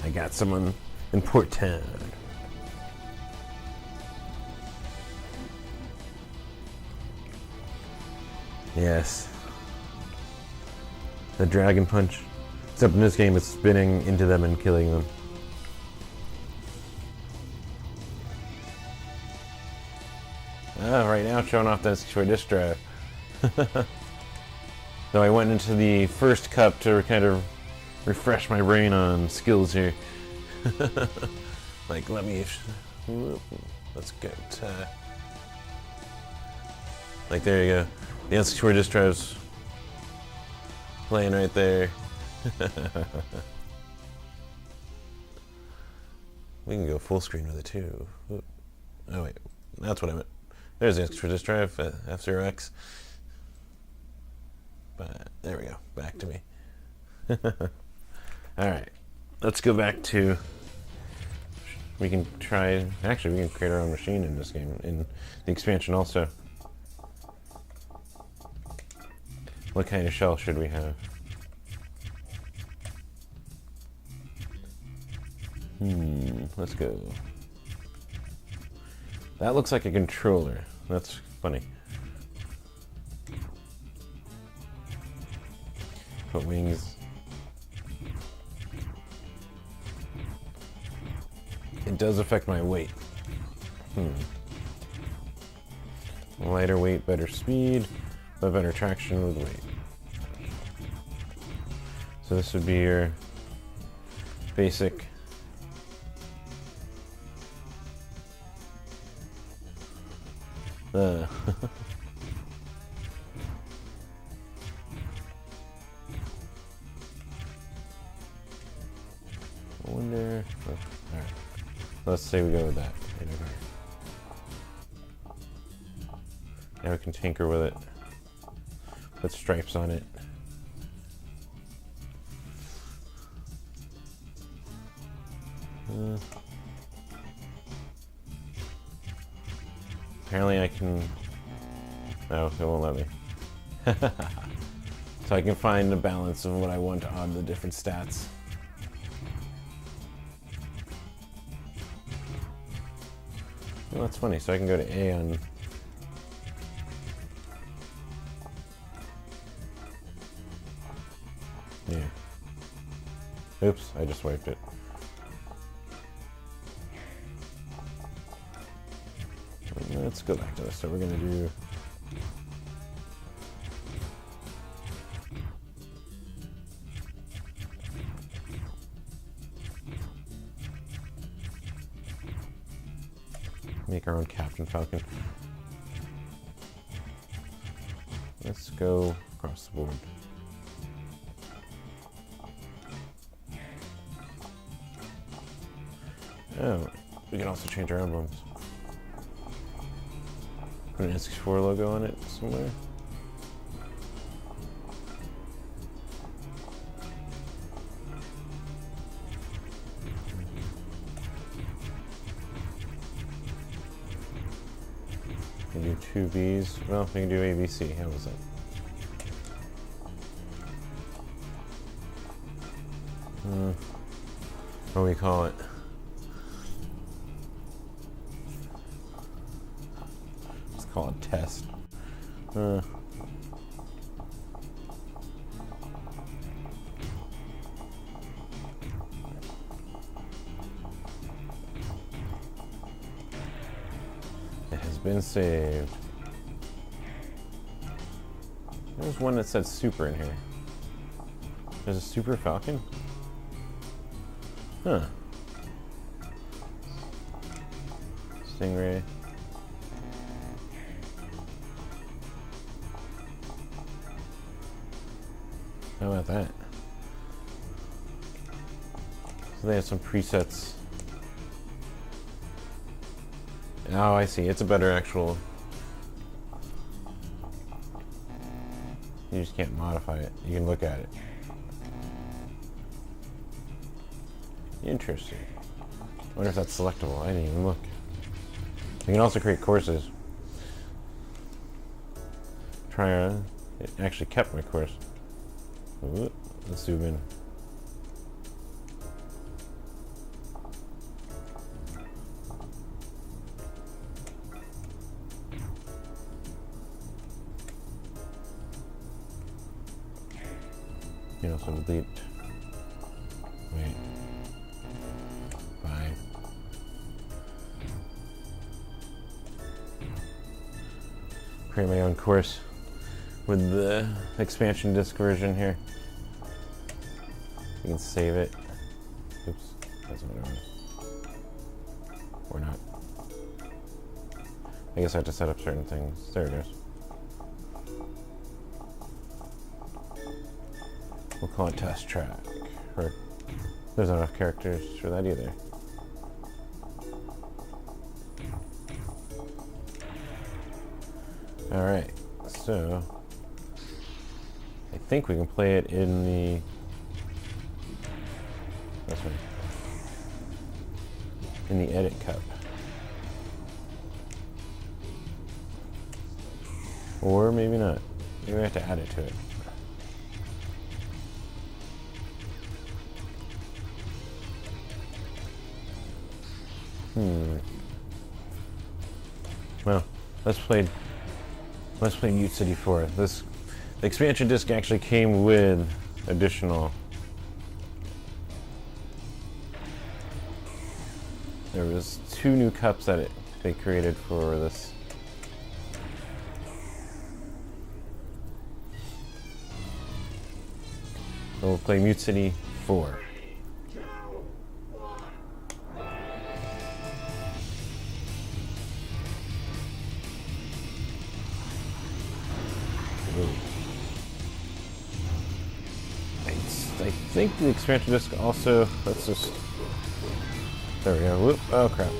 I got someone important. Yes. The Dragon Punch. Except in this game it's spinning into them and killing them. Right now showing off this for disk drive. So I went into the first cup to kind of refresh my brain on skills here. Like, let's get, like, there you go. The N64 disk drive's playing right there. We can go full screen with it too. Oh wait, that's what I meant. There's the N64 disk drive, F-Zero X. But there we go, back to me. Alright, let's go back to... We can try... Actually, we can create our own machine in this game, in the expansion also. What kind of shell should we have? Let's go. That looks like a controller. That's funny. Put wings. It does affect my weight. Lighter weight, better speed, but better traction with weight. So this would be your basic I wonder. Oh, alright. Let's say we go with that. Now we can tinker with it. Put stripes on it. Apparently I can... No, it won't let me. So I can find the balance of what I want on the different stats. Well, that's funny, so I can go to A on... Yeah. Oops, I just wiped it. Let's go back to this. So we're gonna do... Make our own Captain Falcon. Let's go across the board. Oh, we can also change our emblems. Put an N64 logo on it somewhere. We can do two Bs. Well, we can do ABC. How was that? What do we call it? Let's call it test. It has been saved. There's one that said Super in here. There's a Super Falcon? Huh. Stingray. How about that? So they have some presets. Oh, I see. It's a better actual... You just can't modify it. You can look at it. Interesting. I wonder if that's selectable. I didn't even look. You can also create courses. It actually kept my course. Ooh, let's zoom in. You can also delete. Wait. Bye. Create my own course with the expansion disk version here. You can save it. Oops, that's what I want. Or not. I guess I have to set up certain things. There it is. We'll call it test track. Or there's not enough characters for that either. Alright, so I think we can play it in the... This one. In the edit cup. Or maybe not. Maybe we have to add it to it. Well, let's play Mute City 4. The expansion disc actually came with additional... There was 2 new cups that they created for this. So we'll play Mute City 4. I think the expansion disc also, let's just, there we go, whoop, oh crap.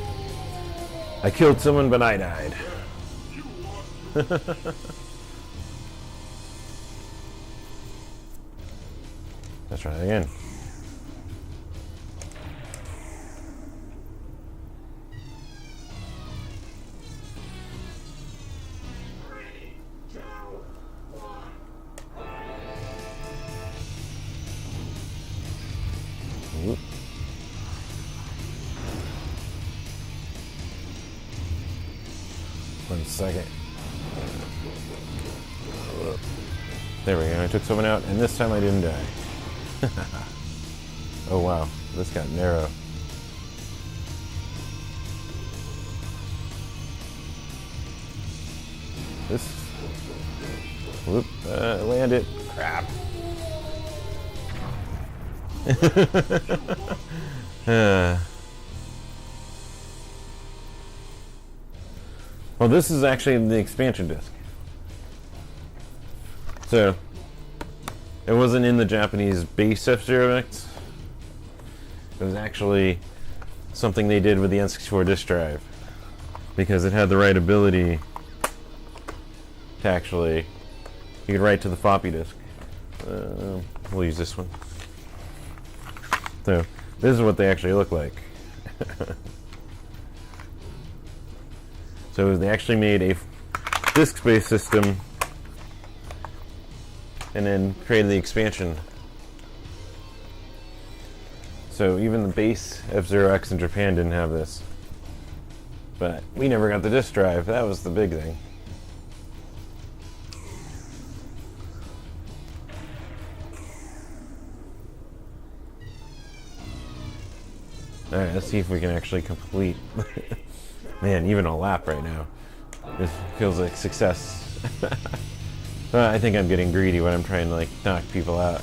I killed someone, but I died. Let's try that again. a second. There we go. I took someone out, and this time I didn't die. Oh wow, this got narrow. This. Whoop! Land it. Crap. Well, this is actually the expansion disc. So, it wasn't in the Japanese base F-Zero X. It was actually something they did with the N64 disk drive. Because it had the right ability to actually, you could write to the floppy disk. We'll use this one. So, this is what they actually look like. So they actually made a disk-based system and then created the expansion. So even the base F-Zero X in Japan didn't have this. But we never got the disk drive. That was the big thing. Alright, let's see if we can actually complete. Man, even a lap right now. This feels like success. I think I'm getting greedy when I'm trying to like knock people out.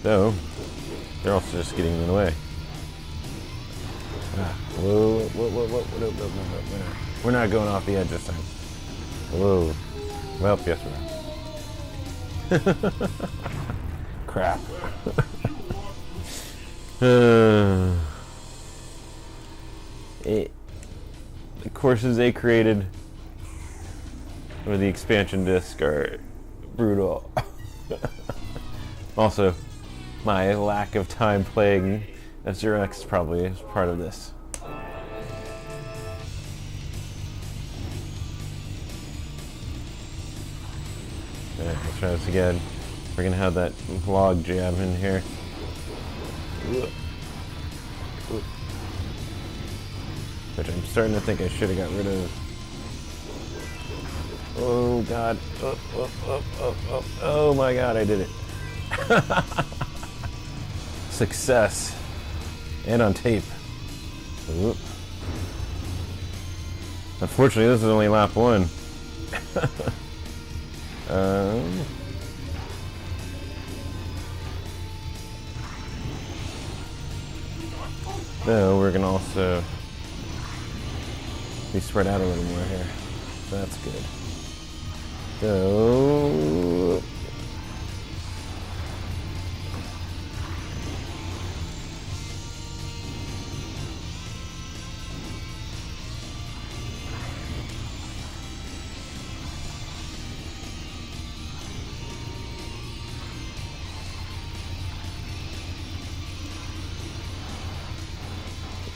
So, they're also just getting in the way. Whoa. We're not going off the edge this time. Whoa. Well, yes we are. Crap. The courses they created with the expansion disc are brutal. Also, my lack of time playing F-Zero X probably is part of this. Alright, let's try this again. We're gonna have that log jam in here. Which I'm starting to think I should have got rid of. Oh god. Oh my god, I did it. Success. And on tape. Oop. Unfortunately, this is only lap 1. No, we're gonna also be spread out a little more here. So that's good. So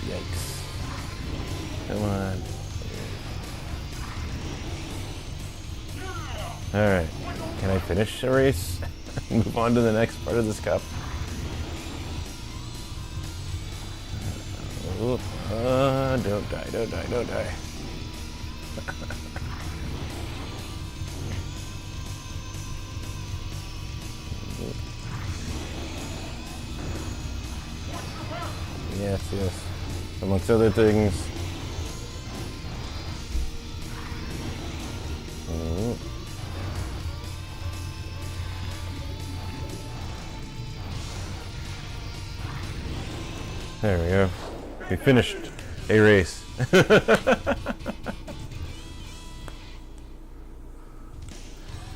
yikes. Come on. Alright. Can I finish a race? Move on to the next part of this cup. Don't die, don't die, don't die. Yes, yes. Amongst other things. There we go. We finished a race.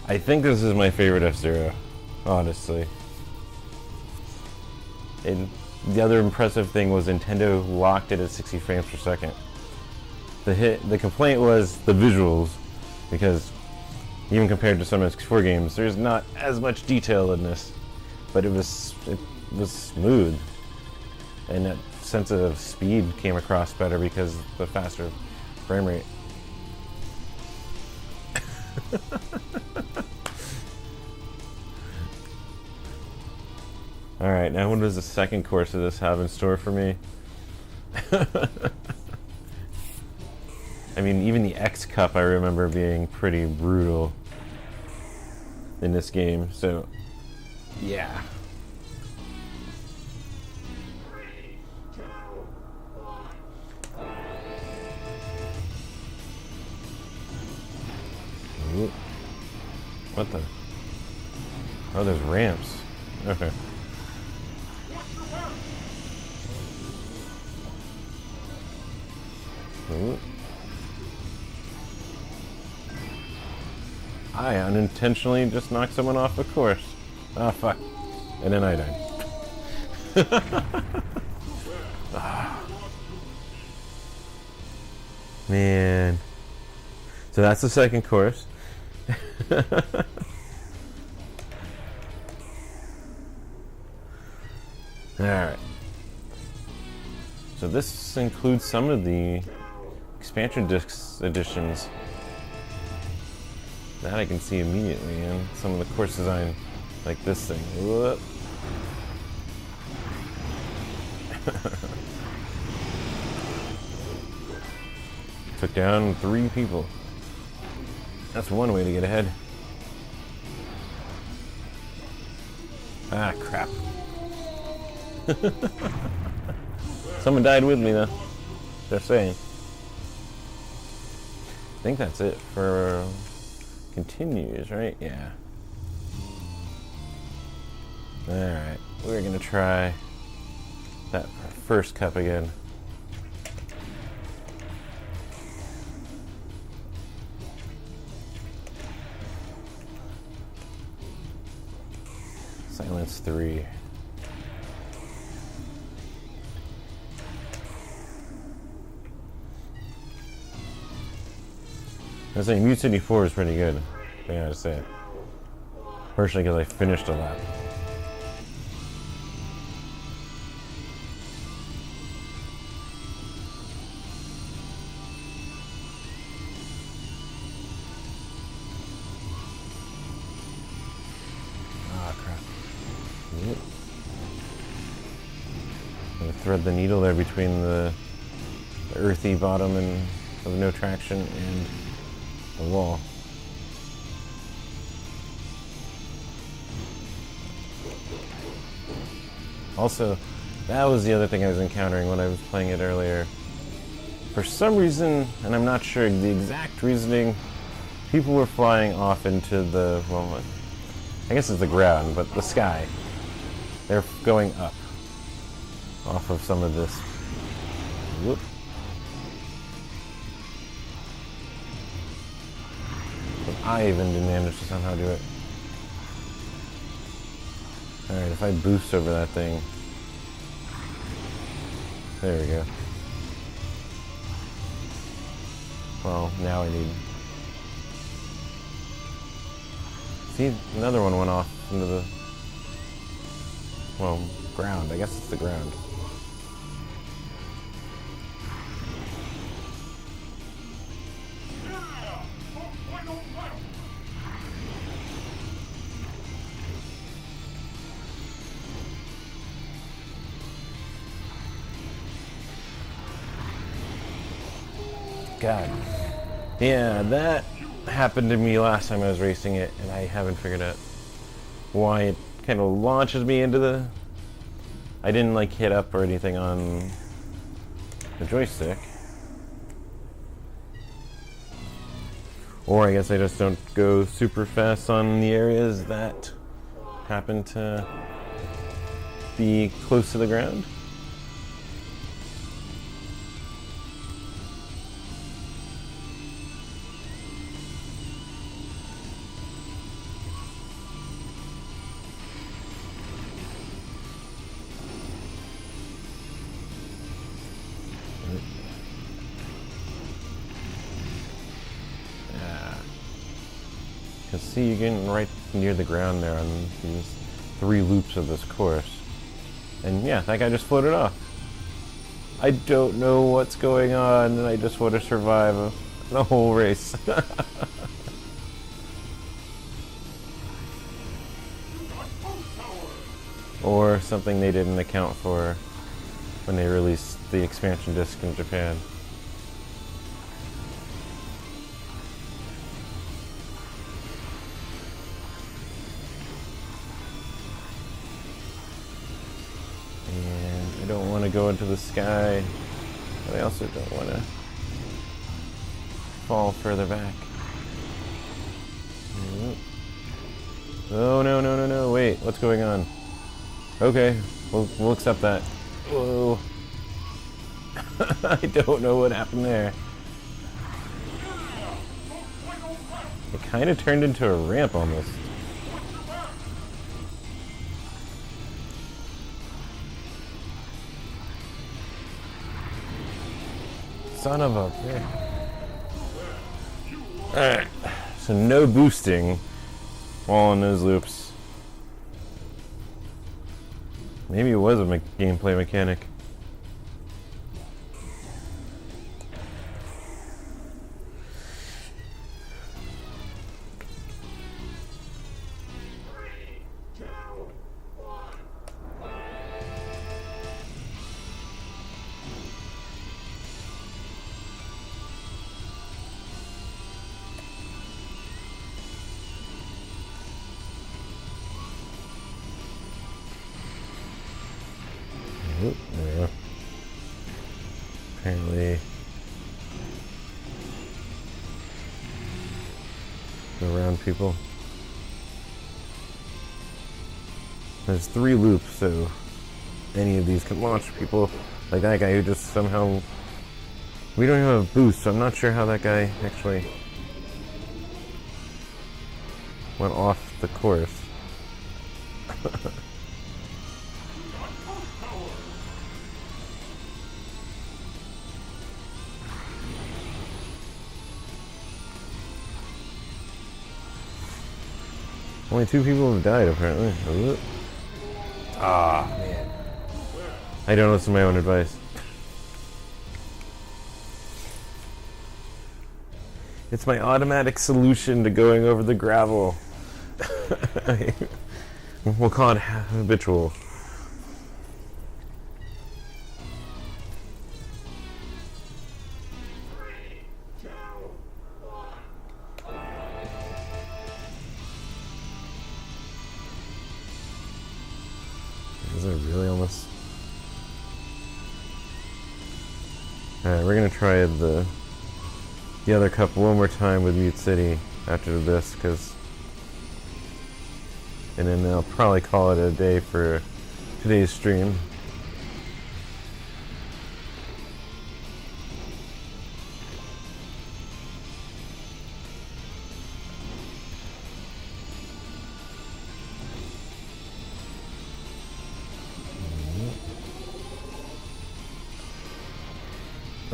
I think this is my favorite F-Zero, honestly. And the other impressive thing was Nintendo locked it at 60 frames per second. The complaint was the visuals, because even compared to some N64 games, there's not as much detail in this, but it was smooth, and that sense of speed came across better because of the faster frame rate. Alright, now what does the second course of this have in store for me? I mean, even the X Cup I remember being pretty brutal in this game, so yeah. Ooh. What the? Oh, there's ramps. Okay. Ooh. I unintentionally just knocked someone off the course. Ah, fuck. And then I died. Man. So that's the second course. Alright. So this includes some of the expansion discs editions that I can see immediately, and some of the course design, like this thing. Whoop. Took down 3 people. That's one way to get ahead. Ah, crap. Someone died with me, though. Just saying. I think that's it for continues, right? Yeah. Alright, we're gonna try that first cup again. Silence 3. I was saying, Mute City 4 is pretty good, I gotta say. Partially because I finished a lap. Ah, crap. Yep. I'm gonna thread the needle there between the earthy bottom and of no traction and the wall. Also, that was the other thing I was encountering when I was playing it earlier. For some reason, and I'm not sure the exact reasoning, people were flying off into the, well, I guess it's the ground, but the sky. They're going up off of some of this. Whoop. I even didn't manage to somehow do it. Alright, if I boost over that thing. There we go. Well, now I need... See, another one went off into the... well, ground. I guess it's the ground. God. Yeah, that happened to me last time I was racing it, and I haven't figured out why it kind of launches me into the... I didn't like hit up or anything on the joystick. Or I guess I just don't go super fast on the areas that happen to be close to the ground. See, you're getting right near the ground there on these 3 loops of this course. And yeah, that guy just floated off. I don't know what's going on, and I just want to survive the whole race. Or something they didn't account for when they released the expansion disc in Japan. I don't want to go into the sky, but I also don't want to fall further back. Oh, no, no, no, no, wait, what's going on? Okay, we'll accept that. Whoa. I don't know what happened there. It kind of turned into a ramp almost. Son of a bitch. Alright, so no boosting while on those loops. Maybe it was a gameplay mechanic. There we go. Apparently, go around people. There's 3 loops, so any of these can launch people. Like that guy who just somehow... We don't even have a boost, so I'm not sure how that guy actually went off the course. Only 2 people have died, apparently. Ah, man. I don't listen to my own advice. It's my automatic solution to going over the gravel. We'll call it habitual. Is it really almost? Alright, we're gonna try the other cup one more time with Mute City after this, and then I'll probably call it a day for today's stream.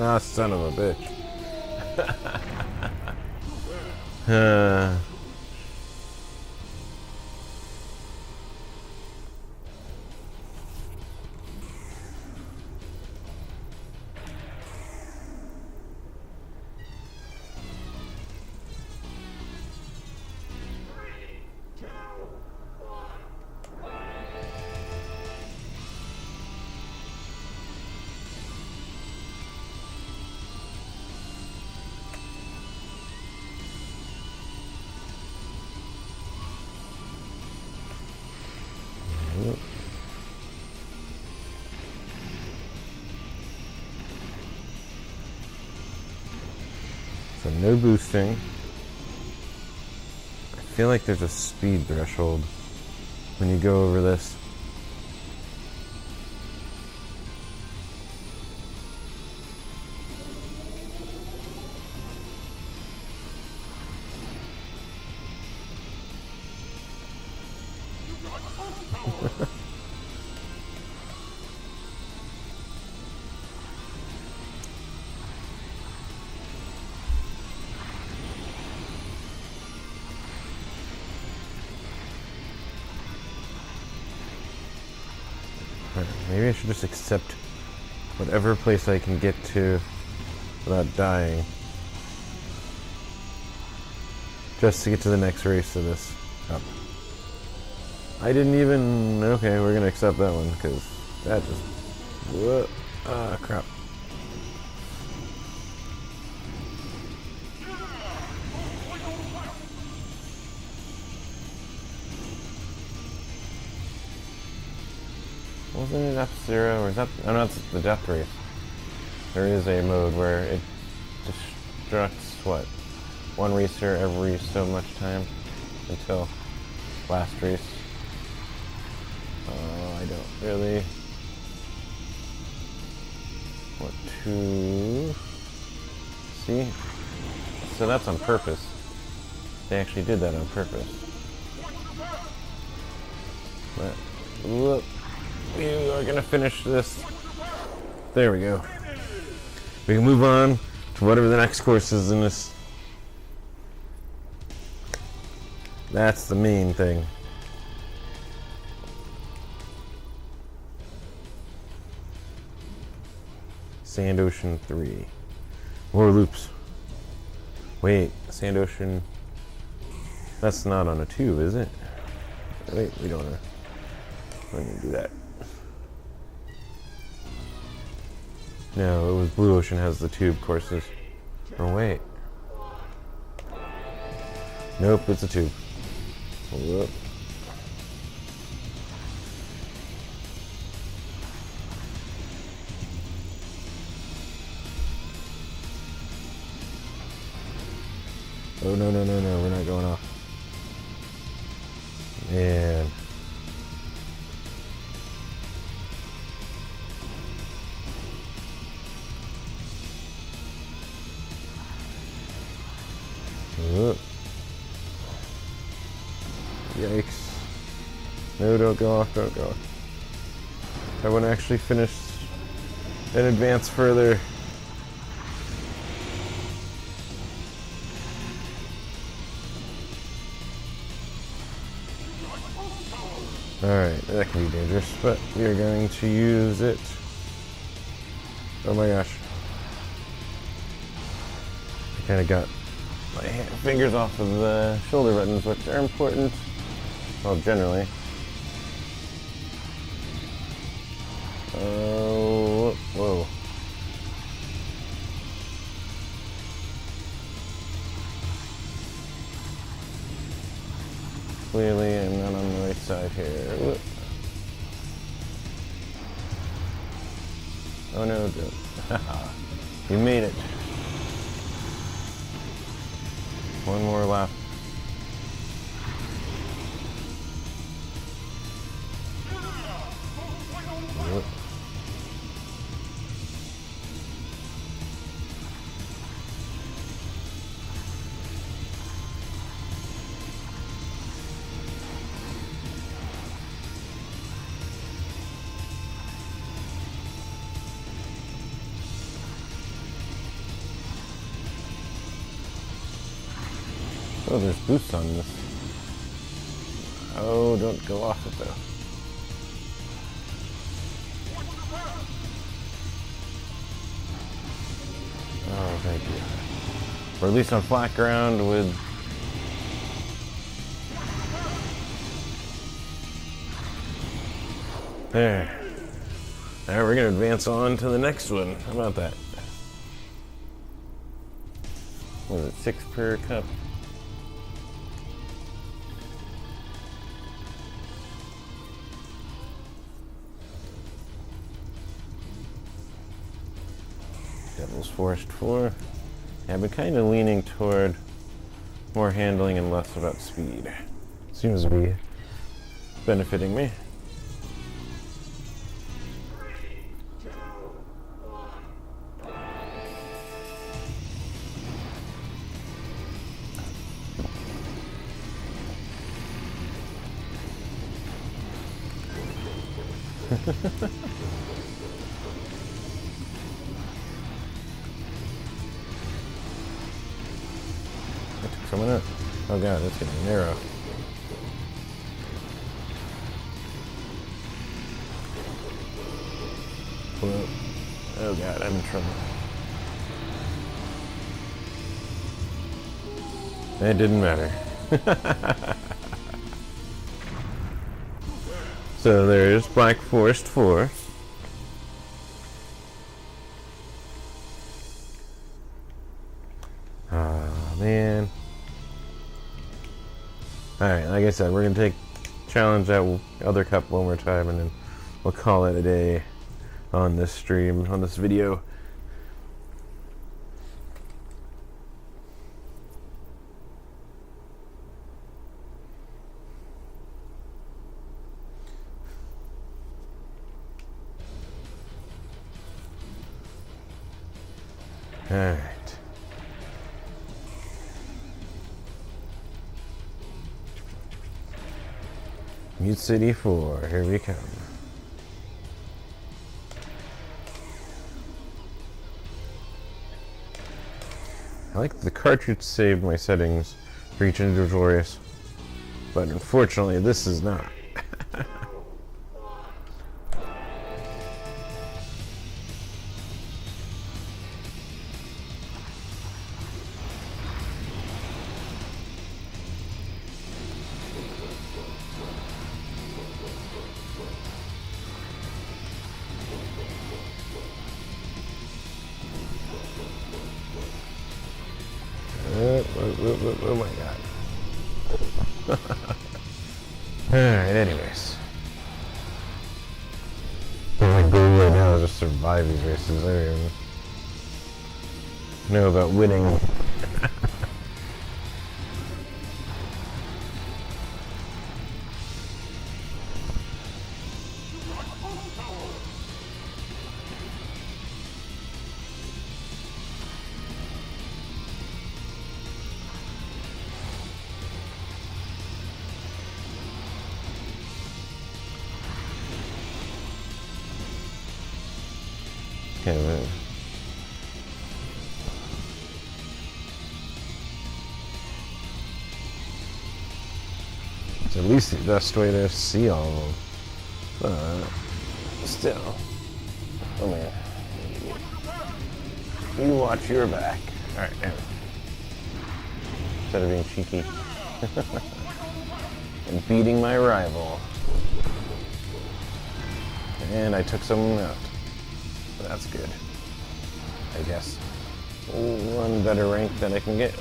Ah, son of a bitch. So no boosting. I feel like there's a speed threshold when you go over this. Maybe I should just accept whatever place I can get to without dying. Just to get to the next race of this cup. I didn't even... Okay, we're gonna accept that one, because that just... Whoa. Ah, crap. Wasn't it F-Zero, or is that... Oh no, it's the death race. There is a mode where it destructs, what, one racer every so much time until last race. I don't really want to see. So that's on purpose. They actually did that on purpose. But whoop, we are gonna finish this. There we go. We can move on to whatever the next course is in this. That's the main thing. Sand Ocean 3. More loops. Wait, Sand Ocean... That's not on a tube, is it? Wait, we don't know. Let me do that. No, it was Blue Ocean has the tube courses. Oh, wait. Nope, it's a tube. Whoop. Oh, no, no, no, no, we're not going off. Man. Whoop. Yikes. No, don't go off, don't go off. I want to actually finish and advance further. Alright, that can be dangerous, but we are going to use it. Oh my gosh. I kind of got my fingers off of the shoulder buttons, which are important. Well, generally. Oh, whoa. Clearly, I'm not on the right side here. Whoop. Oh no, don't. You made it. One more lap. Whoop. Oh, there's boosts on this. Oh, don't go off it though. Oh, thank you. Or at least on flat ground with... There. Now we're going to advance on to the next one. How about that? What is it, 6 per cup? Devil's Forest 4. Yeah, I've been kind of leaning toward more handling and less about speed. Seems to be benefiting me. I took someone out. Oh god, that's getting narrow. Whoa. Oh god, I'm in trouble. It didn't matter. So there's Black Forest 4. Ah, man. Alright, like I said, we're going to challenge that other cup one more time and then we'll call it a day on this stream, on this video. Alright. Mute City 4, here we come. I like the cartridge saved my settings for each individual race, but unfortunately this is not. Oh my god. Alright, anyways. My goal right now is just survive these races. I don't even know about winning. Okay, it's at least the best way to see all of them. But still, oh man, you watch your back. All right, anyway. Instead of being cheeky and beating my rival, and I took someone out. That's good, I guess. One better rank that I can get.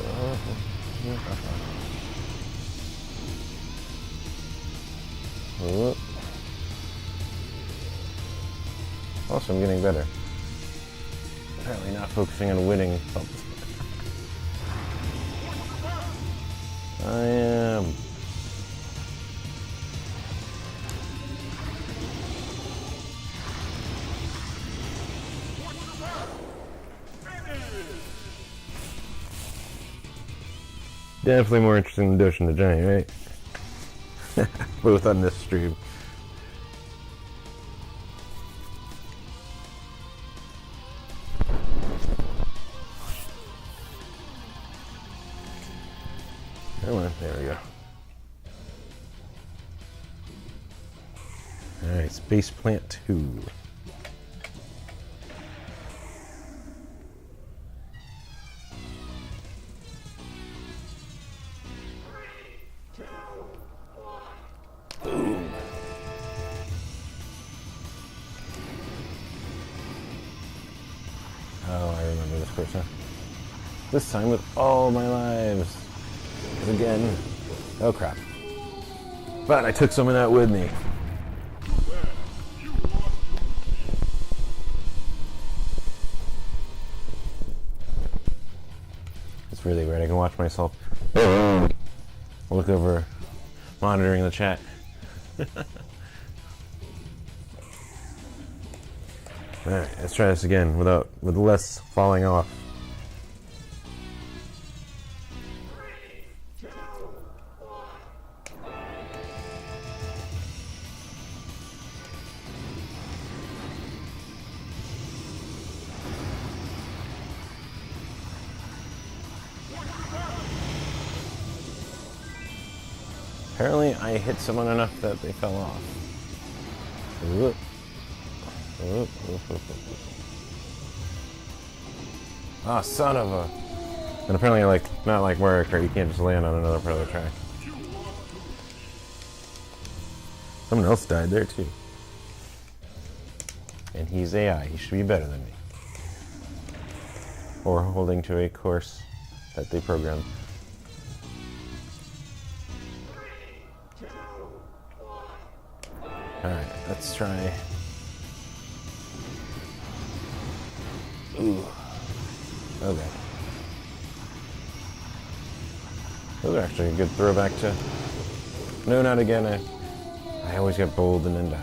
Also, I'm getting better. Apparently not focusing on winning. I am. Definitely more interesting than Doshin the Giant, right? Both on this stream. Come on, there we go. Alright, Space Plant 2. Oh, I remember this person. This time with all my lives. Again. Oh crap. But I took someone out with me. It's really weird. I can watch myself look over, monitoring the chat. Alright, let's try this again with less falling off. Apparently I hit someone enough that they fell off. Whoop. Whoop, whoop, whoop, whoop. Ah, son of a... And apparently, not like Mario Kart, you can't just land on another part of the track. Someone else died there, too. And he's AI, he should be better than me. Or holding to a course that they programmed. Alright, let's try. Ooh. Okay. Those are actually a good throwback to... No, not again. I always get bold and then die.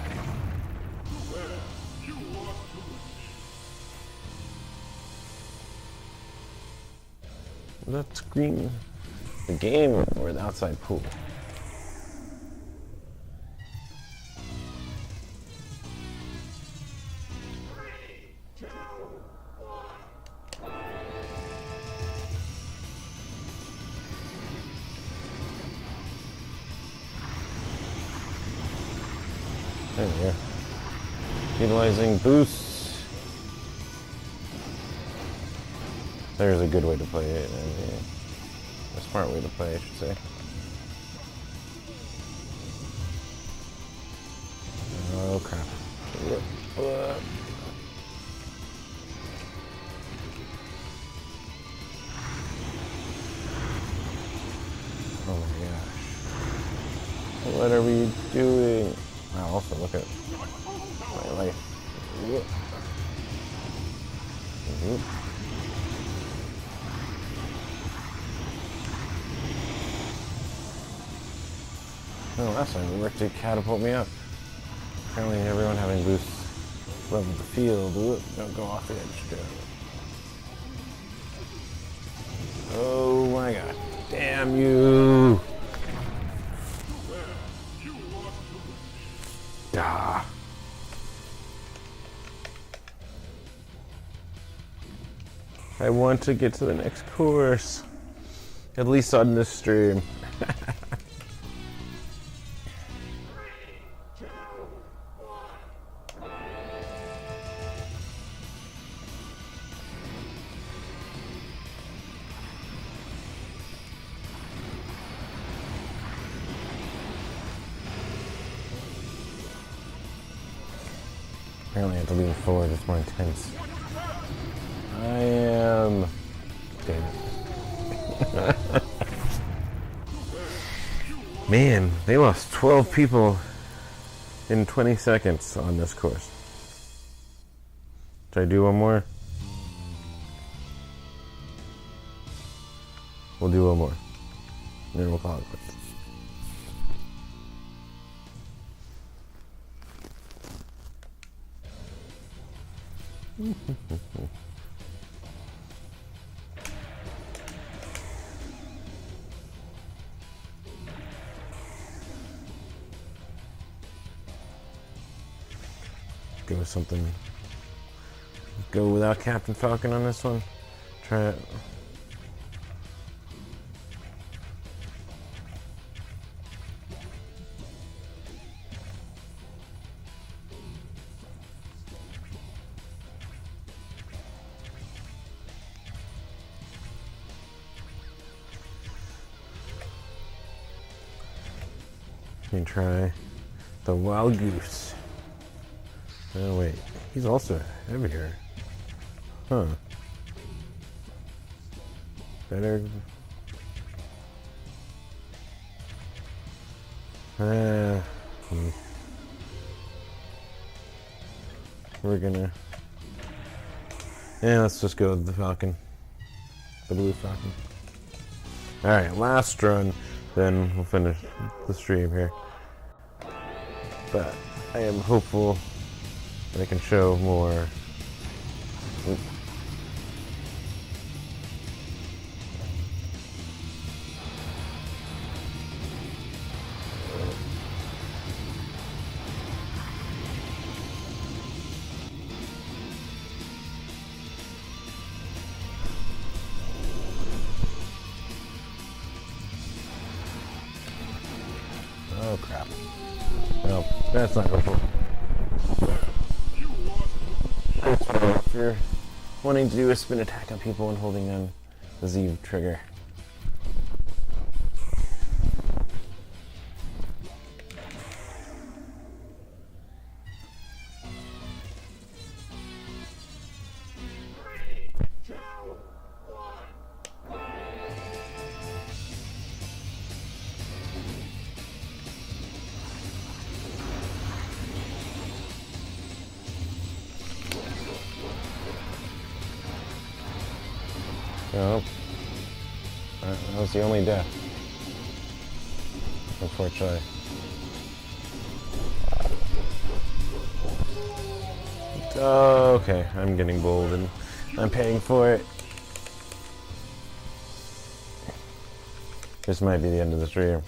That's green. The game or the outside pool? There we go. Utilizing boosts. There's a good way to play it. A smart way to play, I should say. Oh crap. Oh my gosh. What are we doing? Wow, also look at my life. Oh, last time it worked to catapult me up. Apparently everyone having boosts level the field. Don't go off the edge, Joe. Oh my god. Damn you! Ah. I want to get to the next course. At least on this stream. Apparently I have to lean forward, it's more intense. I am... Damn it. Man, they lost 12 people in 20 seconds on this course. Should I do one more? We'll do one more. And then we'll call it quits. Go with something. Go without Captain Falcon on this one. Try it. You can try the Wild Goose. Oh wait, he's also heavier. Huh. Better. We're gonna... Yeah, let's just go with the Falcon. The Blue Falcon. Alright, last run, then we'll finish the stream here. But I am hopeful that I can show more. Oop. Oh crap. No, that's not helpful. If you're wanting to do a spin attack on people and holding on the Z trigger. Oh. That was the only death. Unfortunately. Oh, okay. I'm getting bold and I'm paying for it. This might be the end of the stream.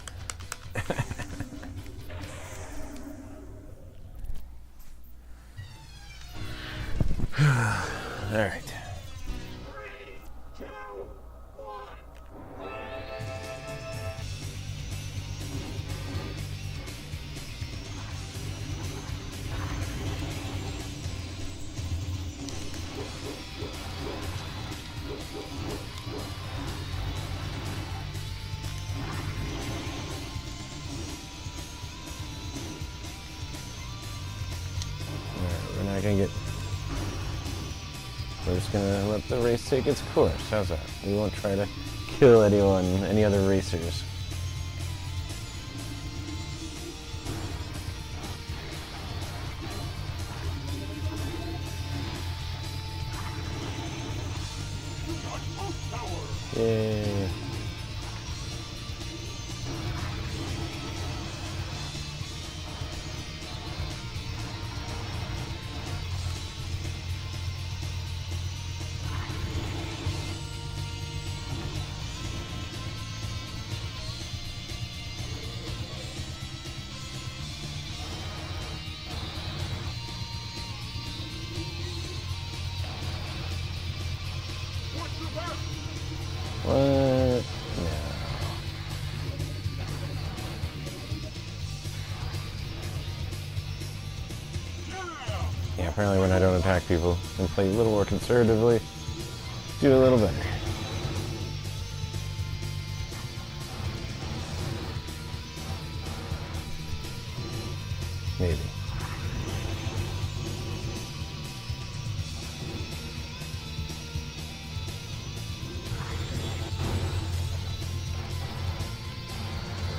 Alright. We're not gonna get... We're just gonna let the race take its course. How's that? We won't try to kill anyone, any other racers. Yay. What? No. Yeah, apparently when I don't attack people and play a little more conservatively, do a little better. Maybe.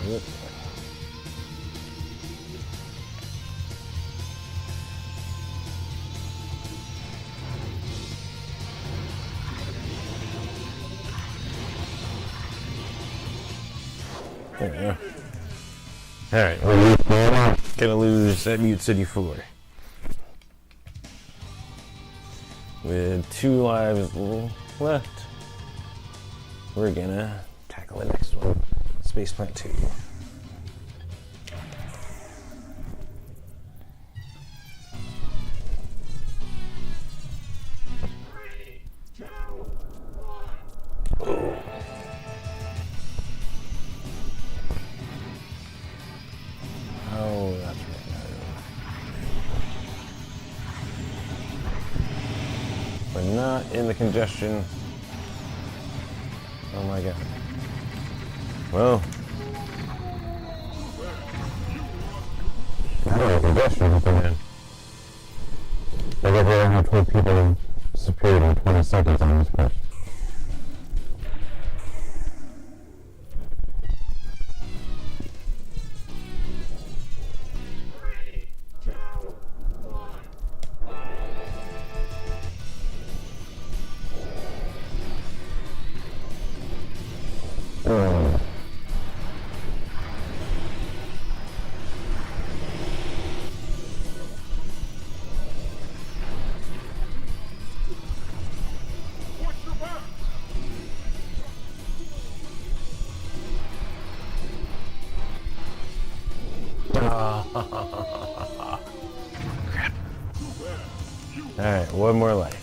Yep. There we go. Alright, gonna lose at Mute City 4. With 2 lives left, we're gonna tackle the next one. Space Plant 2. Oh, that's right. We're not in the congestion. Oh my god. Well, I don't know congestion with them. Like if I have 12 people disappeared in 20 seconds on this question. Crap. Alright, one more life.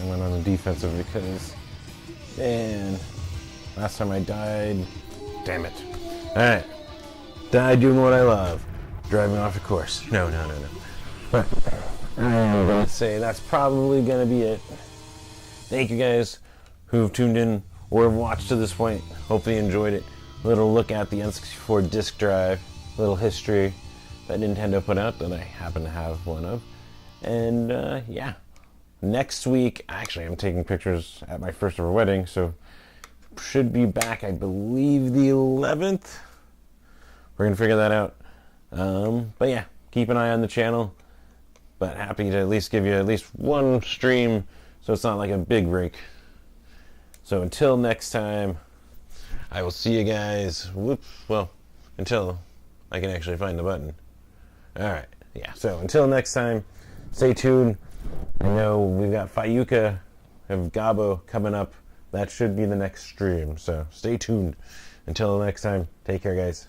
I went on the defensive because, man, last time I died, damn it. Alright, died doing what I love, driving off the course. No. But I'm going to say that's probably going to be it. Thank you guys who've tuned in or have watched to this point. Hopefully you enjoyed it. A little look at the N64 disk drive, a little history that Nintendo put out that I happen to have one of. And yeah, next week, actually I'm taking pictures at my first ever wedding, so should be back, I believe, the 11th. We're going to figure that out. But yeah, keep an eye on the channel. But happy to at least give you at least one stream, so it's not like a big break. So until next time, I will see you guys. Whoops. Well, until I can actually find the button. Alright, yeah. So until next time, stay tuned. I know we've got Fayuka of Gabo coming up. That should be the next stream. So stay tuned. Until next time, take care, guys.